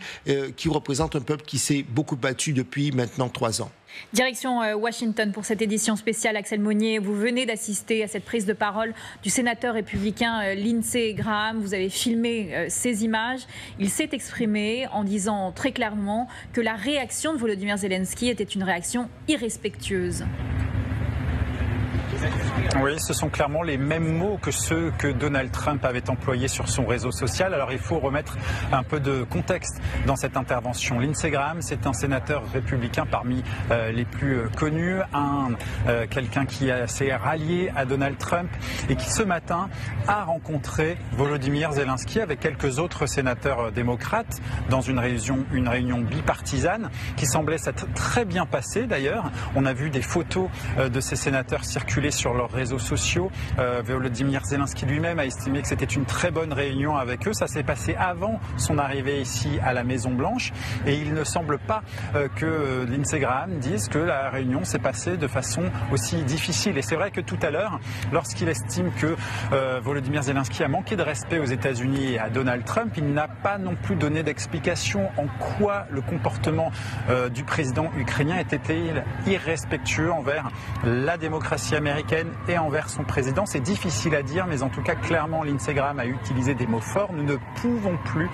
qui représente un peuple qui s'est beaucoup battu depuis maintenant 3 ans. Direction Washington pour cette édition spéciale. Axel Monnier, vous venez d'assister à cette prise de parole du sénateur républicain Lindsey Graham. Vous avez filmé ces images. Il s'est exprimé en disant très clairement que la réaction de Volodymyr Zelensky était une réaction irrespectueuse. Oui, ce sont clairement les mêmes mots que ceux que Donald Trump avait employés sur son réseau social. Alors il faut remettre un peu de contexte dans cette intervention. Lindsey Graham, c'est un sénateur républicain parmi les plus connus, quelqu'un qui s'est rallié à Donald Trump et qui ce matin a rencontré Volodymyr Zelensky avec quelques autres sénateurs démocrates dans une réunion bipartisane qui semblait s'être très bien passée d'ailleurs. On a vu des photos de ces sénateurs circuler sur leurs réseaux sociaux. Volodymyr Zelensky lui-même a estimé que c'était une très bonne réunion avec eux. Ça s'est passé avant son arrivée ici à la Maison-Blanche et il ne semble pas que Lindsey Graham dise que la réunion s'est passée de façon aussi difficile. Et c'est vrai que tout à l'heure, lorsqu'il estime que Volodymyr Zelensky a manqué de respect aux États-Unis et à Donald Trump, il n'a pas non plus donné d'explication en quoi le comportement du président ukrainien était-il irrespectueux envers la démocratie américaine et envers son président. C'est difficile à dire, mais en tout cas, clairement, Lindsey Graham a utilisé des mots forts. Nous ne pouvons plus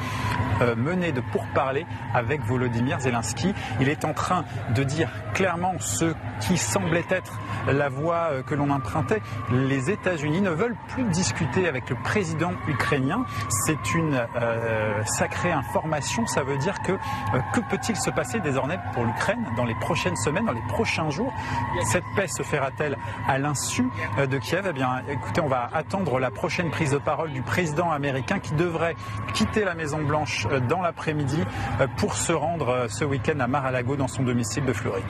mener de pourparlers avec Volodymyr Zelensky. Il est en train de dire clairement ce qui semblait être la voie que l'on empruntait. Les États-Unis ne veulent plus discuter avec le président ukrainien. C'est une sacrée information. Ça veut dire que peut-il se passer désormais pour l'Ukraine dans les prochaines semaines, dans les prochains jours? Cette paix se fera-t-elle à l'insu de Kiev? Eh bien, écoutez, on va attendre la prochaine prise de parole du président américain qui devrait quitter la Maison-Blanche dans l'après-midi pour se rendre ce week-end à Mar-a-Lago dans son domicile de Floride.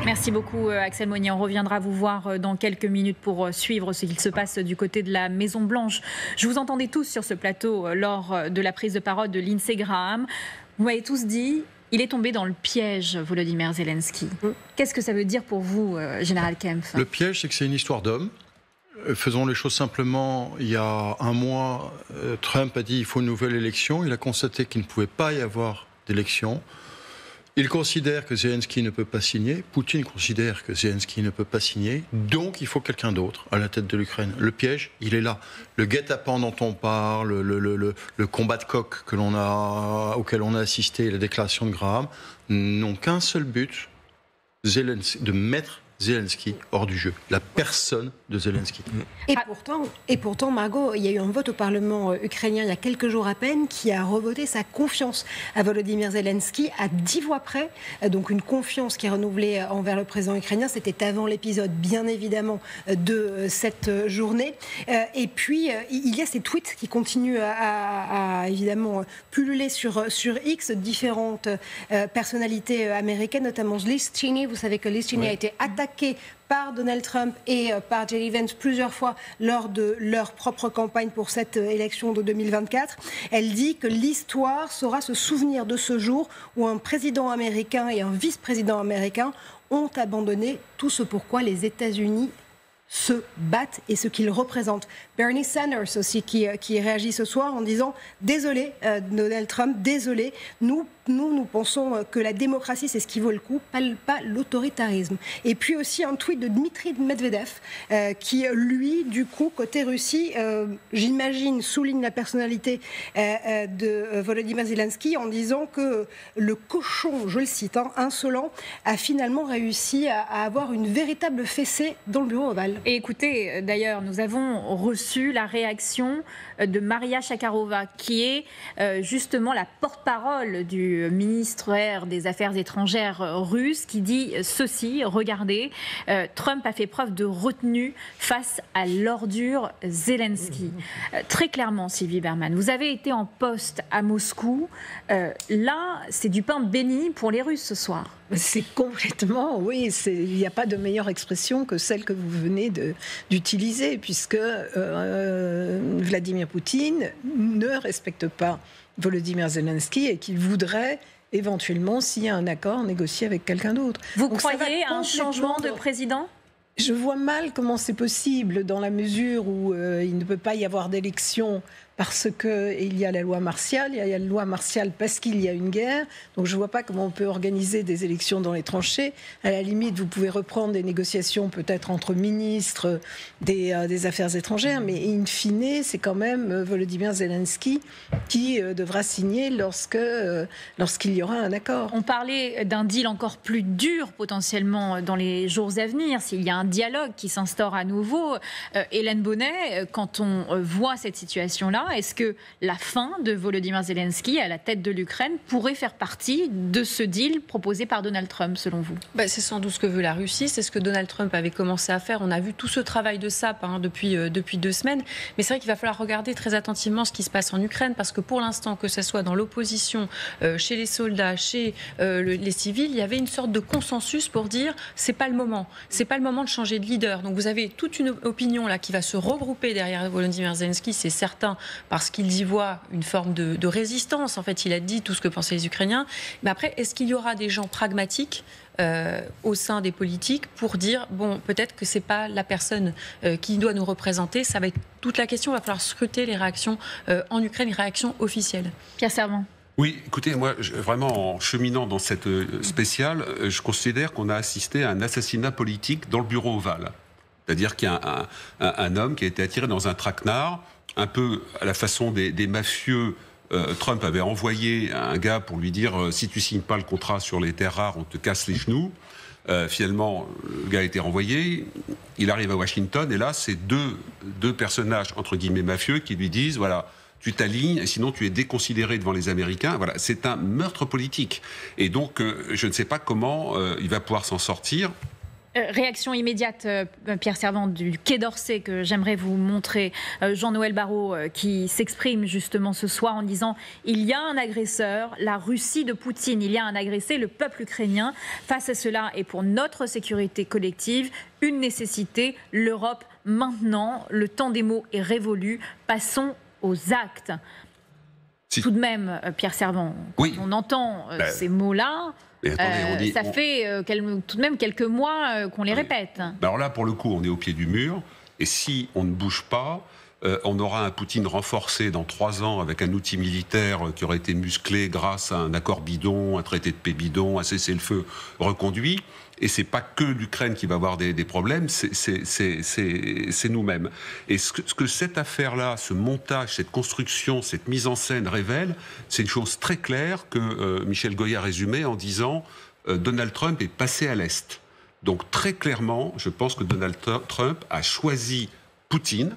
Merci beaucoup Axel Monnier. On reviendra vous voir dans quelques minutes pour suivre ce qu'il se passe du côté de la Maison-Blanche. Je vous entendais tous sur ce plateau lors de la prise de parole de Lindsey Graham. Vous m'avez tous dit, il est tombé dans le piège, Volodymyr Zelensky. Qu'est-ce que ça veut dire pour vous, Général Kempf? Le piège, c'est que c'est une histoire d'homme. Faisons les choses simplement. Il y a un mois, Trump a dit qu'il faut une nouvelle élection. Il a constaté qu'il ne pouvait pas y avoir d'élection. Il considère que Zelensky ne peut pas signer. Poutine considère que Zelensky ne peut pas signer. Donc, il faut quelqu'un d'autre à la tête de l'Ukraine. Le piège, il est là. Le guet-apens dont on parle, le combat de coq auquel on a assisté, la déclaration de Graham, n'ont qu'un seul but, de mettre Zelensky hors du jeu, la personne de Zelensky. Et pourtant, Margot, il y a eu un vote au Parlement ukrainien il y a quelques jours à peine qui a revoté sa confiance à Volodymyr Zelensky à 10 voix près. Donc une confiance qui est renouvelée envers le président ukrainien. C'était avant l'épisode, bien évidemment, de cette journée. Et puis, il y a ces tweets qui continuent à évidemment pulluler sur X, différentes personnalités américaines, notamment Liz Cheney. Vous savez que Liz Cheney a été attaquée attaquée par Donald Trump et par J.D. Vance plusieurs fois lors de leur propre campagne pour cette élection de 2024. Elle dit que l'histoire saura se souvenir de ce jour où un président américain et un vice-président américain ont abandonné tout ce pourquoi les États-Unis se battent et ce qu'ils représentent. Bernie Sanders aussi qui réagit ce soir en disant « Désolé Donald Trump, désolé, nous pensons que la démocratie c'est ce qui vaut le coup, pas l'autoritarisme ». Et puis aussi un tweet de Dmitry Medvedev qui lui du coup côté Russie j'imagine souligne la personnalité de Volodymyr Zelensky en disant que le cochon, je le cite, insolent, a finalement réussi à avoir une véritable fessée dans le bureau ovale. Et écoutez, d'ailleurs, nous avons reçu la réaction de Maria Zakharova, qui est justement la porte-parole du ministère des Affaires étrangères russe, qui dit ceci, regardez, Trump a fait preuve de retenue face à l'ordure Zelensky. Très clairement, Sylvie Bermann, vous avez été en poste à Moscou. Là, c'est du pain béni pour les Russes ce soir. C'est complètement, oui, il n'y a pas de meilleure expression que celle que vous venez d'utiliser, puisque Vladimir Poutine ne respecte pas Volodymyr Zelensky et qu'il voudrait éventuellement, s'il y a un accord, négocier avec quelqu'un d'autre. Vous croyez à un changement de président ? Je vois mal comment c'est possible dans la mesure où il ne peut pas y avoir d'élection parce qu'il y a la loi martiale, il y a la loi martiale parce qu'il y a une guerre. Donc je ne vois pas comment on peut organiser des élections dans les tranchées. À la limite, vous pouvez reprendre des négociations peut-être entre ministres des Affaires étrangères, mais in fine, c'est quand même Volodymyr Zelensky qui devra signer lorsqu'il y aura un accord. On parlait d'un deal encore plus dur potentiellement dans les jours à venir, s'il y a un dialogue qui s'instaure à nouveau. Hélène Bonnet, quand on voit cette situation-là, est-ce que la fin de Volodymyr Zelensky à la tête de l'Ukraine pourrait faire partie de ce deal proposé par Donald Trump, selon vous ? C'est sans doute ce que veut la Russie, c'est ce que Donald Trump avait commencé à faire. On a vu tout ce travail de sape depuis 2 semaines. Mais c'est vrai qu'il va falloir regarder très attentivement ce qui se passe en Ukraine, parce que pour l'instant, que ce soit dans l'opposition, chez les soldats, chez les civils, il y avait une sorte de consensus pour dire c'est pas le moment. C'est pas le moment de changer de leader. Donc vous avez toute une opinion là qui va se regrouper derrière Volodymyr Zelensky, c'est certain, parce qu'ils y voient une forme de résistance. En fait, il a dit tout ce que pensaient les Ukrainiens. Mais après, est-ce qu'il y aura des gens pragmatiques au sein des politiques pour dire, bon, peut-être que c'est pas la personne qui doit nous représenter. Ça va être toute la question. Il va falloir scruter les réactions en Ukraine, les réactions officielles. Pierre Servan. Oui, écoutez, moi, vraiment, en cheminant dans cette spéciale, je considère qu'on a assisté à un assassinat politique dans le bureau ovale. C'est-à-dire qu'il y a un homme qui a été attiré dans un traquenard, un peu à la façon des mafieux. Trump avait envoyé un gars pour lui dire si tu signes pas le contrat sur les terres rares, on te casse les genoux. Finalement, le gars a été renvoyé. Il arrive à Washington et là, c'est deux personnages entre guillemets mafieux qui lui disent voilà, tu t'alignes et sinon tu es déconsidéré devant les Américains. Voilà, c'est un meurtre politique. Et donc, je ne sais pas comment il va pouvoir s'en sortir. Réaction immédiate, Pierre Servan, du Quai d'Orsay, que j'aimerais vous montrer. Jean-Noël Barrot qui s'exprime justement ce soir en disant « Il y a un agresseur, la Russie de Poutine, il y a un agressé, le peuple ukrainien. Face à cela, et pour notre sécurité collective, une nécessité, l'Europe maintenant, le temps des mots est révolu, passons aux actes ». Tout de même, Pierre Servan, oui. On entend ces mots-là. Mais attendez, ça fait tout de même quelques mois qu'on les répète. Alors là, pour le coup, on est au pied du mur. Et si on ne bouge pas, on aura un Poutine renforcé dans 3 ans avec un outil militaire qui aurait été musclé grâce à un accord bidon, un traité de paix bidon, un cessez-le-feu reconduit. Et c'est pas que l'Ukraine qui va avoir des problèmes, c'est nous-mêmes. Et ce que cette affaire-là, ce montage, cette construction, cette mise en scène révèle, c'est une chose très claire que Michel Goya résumait en disant Donald Trump est passé à l'Est. Donc très clairement, je pense que Donald Trump a choisi Poutine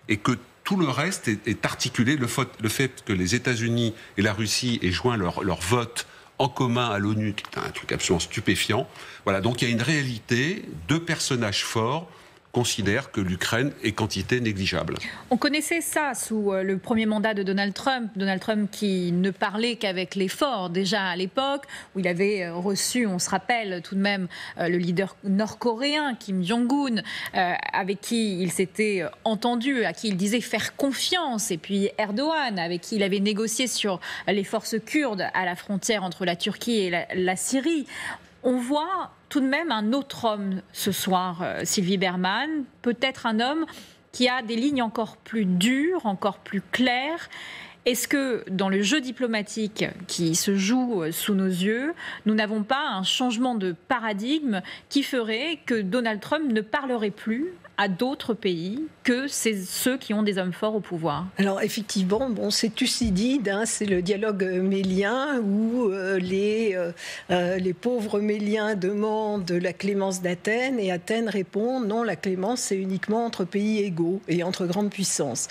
et que tout le reste est articulé. Le fait que les États-Unis et la Russie aient joint leur vote en commun à l'ONU, qui est un truc absolument stupéfiant. Voilà, donc il y a une réalité, 2 personnages forts considère que l'Ukraine est quantité négligeable. On connaissait ça sous le premier mandat de Donald Trump qui ne parlait qu'avec l'effort déjà à l'époque, où il avait reçu, on se rappelle tout de même, le leader nord-coréen Kim Jong-un, avec qui il s'était entendu, à qui il disait faire confiance, et puis Erdogan, avec qui il avait négocié sur les forces kurdes à la frontière entre la Turquie et la Syrie. On voit tout de même un autre homme ce soir, Sylvie Bermann, peut-être un homme qui a des lignes encore plus dures, encore plus claires. Est-ce que dans le jeu diplomatique qui se joue sous nos yeux, nous n'avons pas un changement de paradigme qui ferait que Donald Trump ne parlerait plus à d'autres pays que ceux qui ont des hommes forts au pouvoir? Alors effectivement, bon, c'est Thucydide, hein, c'est le dialogue mélien où les pauvres Méliens demandent la clémence d'Athènes et Athènes répond non, la clémence c'est uniquement entre pays égaux et entre grandes puissances.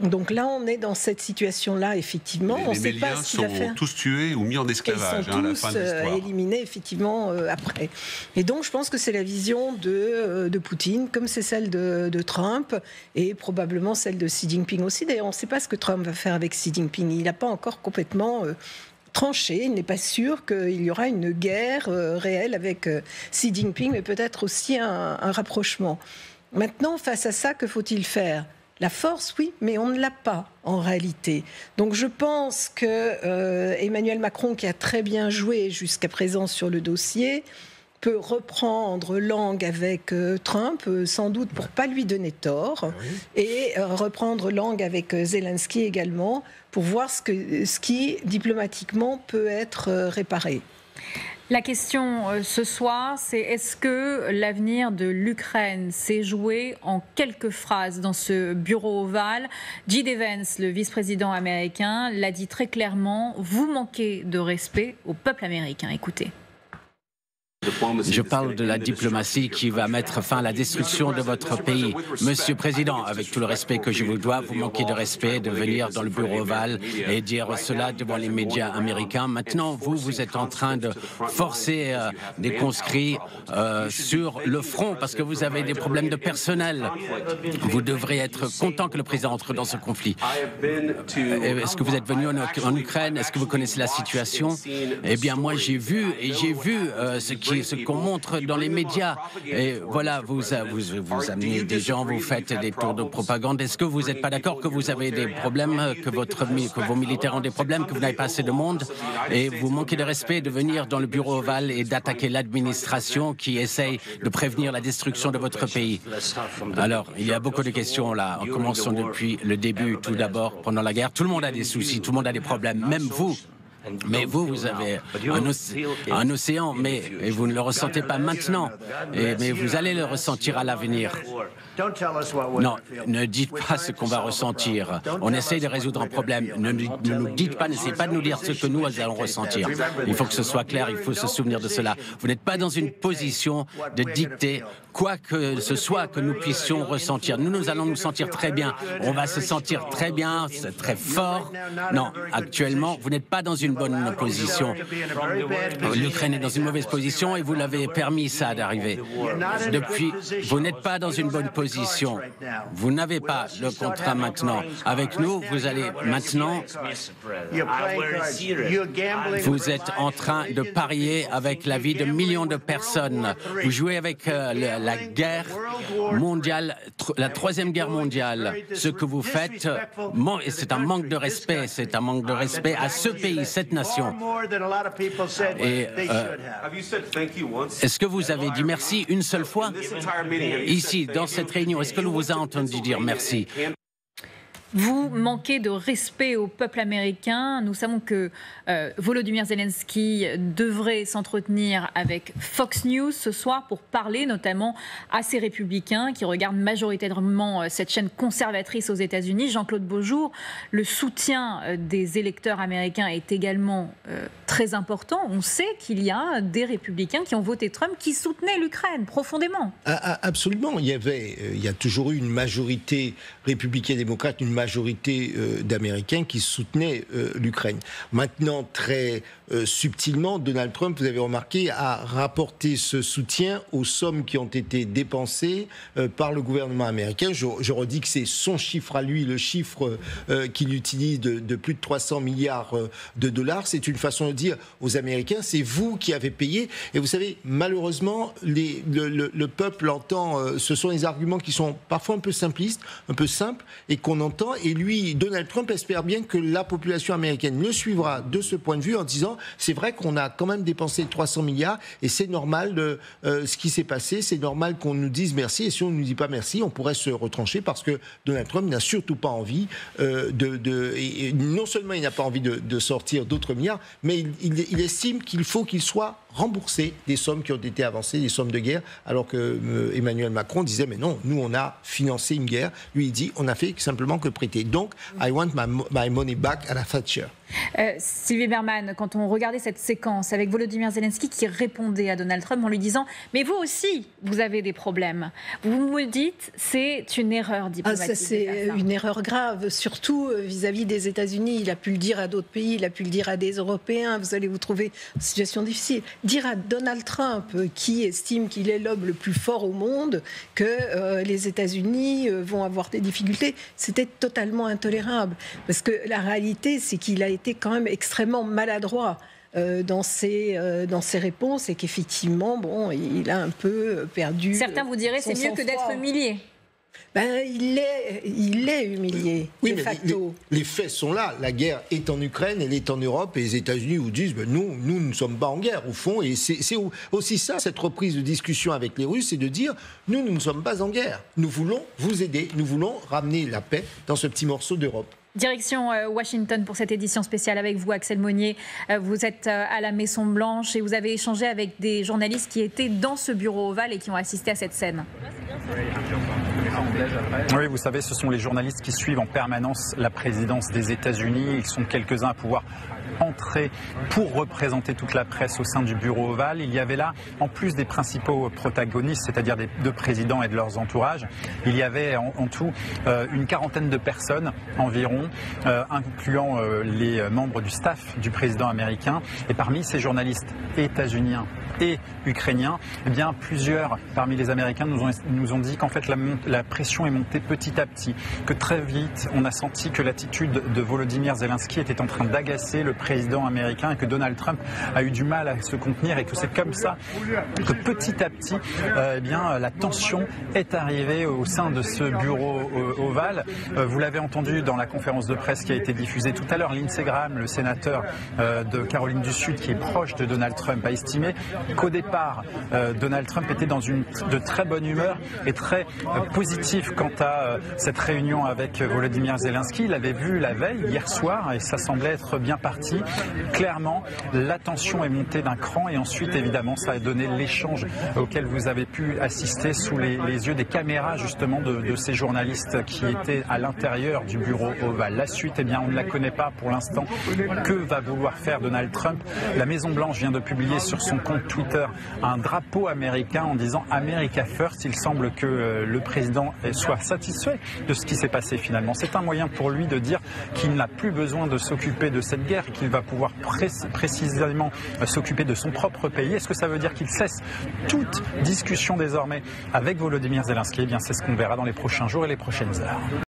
Donc là, on est dans cette situation-là, effectivement. Les Méliens sont tous tués ou mis en esclavage à la fin de l'histoire. Éliminés, effectivement, après. Et donc, je pense que c'est la vision de Poutine, comme c'est celle de Trump, et probablement celle de Xi Jinping aussi. D'ailleurs, on ne sait pas ce que Trump va faire avec Xi Jinping. Il n'a pas encore complètement tranché. Il n'est pas sûr qu'il y aura une guerre réelle avec Xi Jinping, mais peut-être aussi un rapprochement. Maintenant, face à ça, que faut-il faire ? La force, oui, mais on ne l'a pas en réalité. Donc je pense que Emmanuel Macron, qui a très bien joué jusqu'à présent sur le dossier, peut reprendre langue avec Trump, sans doute pour ne pas lui donner tort, et reprendre langue avec Zelensky également, pour voir ce qui, diplomatiquement, peut être réparé. La question ce soir, c'est est-ce que l'avenir de l'Ukraine s'est joué en quelques phrases dans ce bureau ovale? J.D. Vance, le vice-président américain, l'a dit très clairement, vous manquez de respect au peuple américain. Écoutez. Je parle de la diplomatie qui va mettre fin à la destruction de votre pays. Monsieur le Président, avec tout le respect que je vous dois, vous manquez de respect de venir dans le bureau ovale et dire cela devant les médias américains. Maintenant, vous êtes en train de forcer des conscrits sur le front parce que vous avez des problèmes de personnel. Vous devrez être content que le président entre dans ce conflit. Est-ce que vous êtes venu en Ukraine? Est-ce que vous connaissez la situation? Eh bien, moi, j'ai vu ce qu'on montre dans les médias. Et voilà, vous amenez des gens, vous faites des tours de propagande. Est-ce que vous n'êtes pas d'accord que vous avez des problèmes, que vos militaires ont des problèmes, que vous n'avez pas assez de monde? Et vous manquez de respect de venir dans le bureau ovale et d'attaquer l'administration qui essaye de prévenir la destruction de votre pays. Alors, il y a beaucoup de questions là. En commençant depuis le début, tout d'abord, pendant la guerre. Tout le monde a des soucis, tout le monde a des problèmes, même vous. Mais vous avez un océan, mais vous ne le ressentez pas maintenant. Mais vous allez le ressentir à l'avenir. Non, ne dites pas ce qu'on va ressentir. On essaye de résoudre un problème. Ne nous dites pas, n'essayez pas de nous dire ce que nous allons ressentir. Il faut que ce soit clair, il faut se souvenir de cela. Vous n'êtes pas dans une position de dicter quoi que ce soit que nous puissions ressentir. Nous allons nous sentir très bien. On va se sentir très bien, très fort. Non, actuellement, vous n'êtes pas dans une bonne position. L'Ukraine est dans une mauvaise position et vous l'avez permis ça d'arriver. Depuis, vous n'êtes pas dans une bonne position. Vous n'avez pas le contrat maintenant. Avec nous, vous allez maintenant... Vous êtes en train de parier avec la vie de millions de personnes. Vous jouez avec la guerre mondiale, la troisième guerre mondiale. Ce que vous faites, c'est un manque de respect. C'est un manque de respect à ce pays, cette nation. Et est-ce que vous avez dit merci une seule fois? Ici, dans cette réunion, est-ce que l'on vous a entendu dire merci? Vous manquez de respect au peuple américain. Nous savons que Volodymyr Zelensky devrait s'entretenir avec Fox News ce soir pour parler notamment à ces républicains qui regardent majoritairement cette chaîne conservatrice aux États-Unis. Jean-Claude Beaujour, le soutien des électeurs américains est également très important. On sait qu'il y a des républicains qui ont voté Trump qui soutenaient l'Ukraine profondément. Absolument. Il y a toujours eu une majorité républicaine-démocrate, une majorité d'Américains qui soutenaient l'Ukraine. Maintenant, très subtilement, Donald Trump, vous avez remarqué, a rapporté ce soutien aux sommes qui ont été dépensées par le gouvernement américain. Je redis que c'est son chiffre à lui, le chiffre qu'il utilise de plus de 300 milliards de dollars. C'est une façon de dire aux Américains, c'est vous qui avez payé. Et vous savez, malheureusement, le peuple entend, ce sont des arguments qui sont parfois un peu simplistes, un peu simples, et qu'on entend. Et lui, Donald Trump espère bien que la population américaine le suivra de ce point de vue en disant, c'est vrai qu'on a quand même dépensé 300 milliards et c'est normal ce qui s'est passé, c'est normal qu'on nous dise merci, et si on ne nous dit pas merci, on pourrait se retrancher parce que Donald Trump n'a surtout pas envie et non seulement il n'a pas envie de sortir d'autres milliards, mais il estime qu'il faut qu'il soit remboursé des sommes qui ont été avancées, des sommes de guerre, alors que Emmanuel Macron disait mais non, nous on a financé une guerre. Lui il dit on a fait simplement que prêter. Donc I want my money back à la Thatcher. Sylvie Berman, quand on regardait cette séquence avec Volodymyr Zelensky qui répondait à Donald Trump en lui disant mais vous aussi vous avez des problèmes, vous me dites c'est une erreur diplomatique. Ça c'est une erreur grave, surtout vis-à-vis des États-Unis. Il a pu le dire à d'autres pays, il a pu le dire à des Européens. Vous allez vous trouver en situation difficile. Dire à Donald Trump, qui estime qu'il est l'homme le plus fort au monde, que les États-Unis vont avoir des difficultés, c'était totalement intolérable. Parce que la réalité, c'est qu'il a été quand même extrêmement maladroit dans ses réponses et qu'effectivement, bon, il a un peu perdu. Certains vous diraient c'est mieux que d'être humilié. Il est humilié, oui, de facto. Les faits sont là. La guerre est en Ukraine, elle est en Europe, et les États-Unis vous disent nous ne sommes pas en guerre, au fond. Et c'est aussi ça, cette reprise de discussion avec les Russes, c'est de dire nous ne sommes pas en guerre. Nous voulons vous aider, nous voulons ramener la paix dans ce petit morceau d'Europe. Direction Washington pour cette édition spéciale avec vous, Axel Monnier. Vous êtes à la Maison-Blanche et vous avez échangé avec des journalistes qui étaient dans ce bureau ovale et qui ont assisté à cette scène. Oui, vous savez, ce sont les journalistes qui suivent en permanence la présidence des États-Unis. Ils sont quelques-uns à pouvoir entrer pour représenter toute la presse au sein du bureau ovale. Il y avait là, en plus des principaux protagonistes, c'est-à-dire des deux présidents et de leurs entourages, il y avait en tout une quarantaine de personnes environ, incluant les membres du staff du président américain. Et parmi ces journalistes états-uniens et ukrainiens, eh bien, plusieurs parmi les Américains nous ont dit qu'en fait la pression est montée petit à petit, que très vite on a senti que l'attitude de Volodymyr Zelensky était en train d'agacer le président américain et que Donald Trump a eu du mal à se contenir et que c'est comme ça que petit à petit eh bien, la tension est arrivée au sein de ce bureau ovale. Vous l'avez entendu dans la conférence de presse qui a été diffusée tout à l'heure, Lindsey Graham, le sénateur de Caroline du Sud qui est proche de Donald Trump, a estimé qu'au départ Donald Trump était dans de très bonne humeur et très positif quant à cette réunion avec Volodymyr Zelensky. Il l'avait vu la veille, hier soir, et ça semblait être bien parti. Clairement, la tension est montée d'un cran et ensuite, évidemment, ça a donné l'échange auquel vous avez pu assister sous les yeux des caméras, justement, de ces journalistes qui étaient à l'intérieur du bureau ovale. La suite, eh bien, on ne la connaît pas pour l'instant. Que va vouloir faire Donald Trump? La Maison-Blanche vient de publier sur son compte Twitter un drapeau américain en disant « America First ». Il semble que le président soit satisfait de ce qui s'est passé finalement. C'est un moyen pour lui de dire qu'il n'a plus besoin de s'occuper de cette guerre et qu'il va pouvoir précisément s'occuper de son propre pays. Est-ce que ça veut dire qu'il cesse toute discussion désormais avec Volodymyr Zelensky? Eh bien, c'est ce qu'on verra dans les prochains jours et les prochaines heures.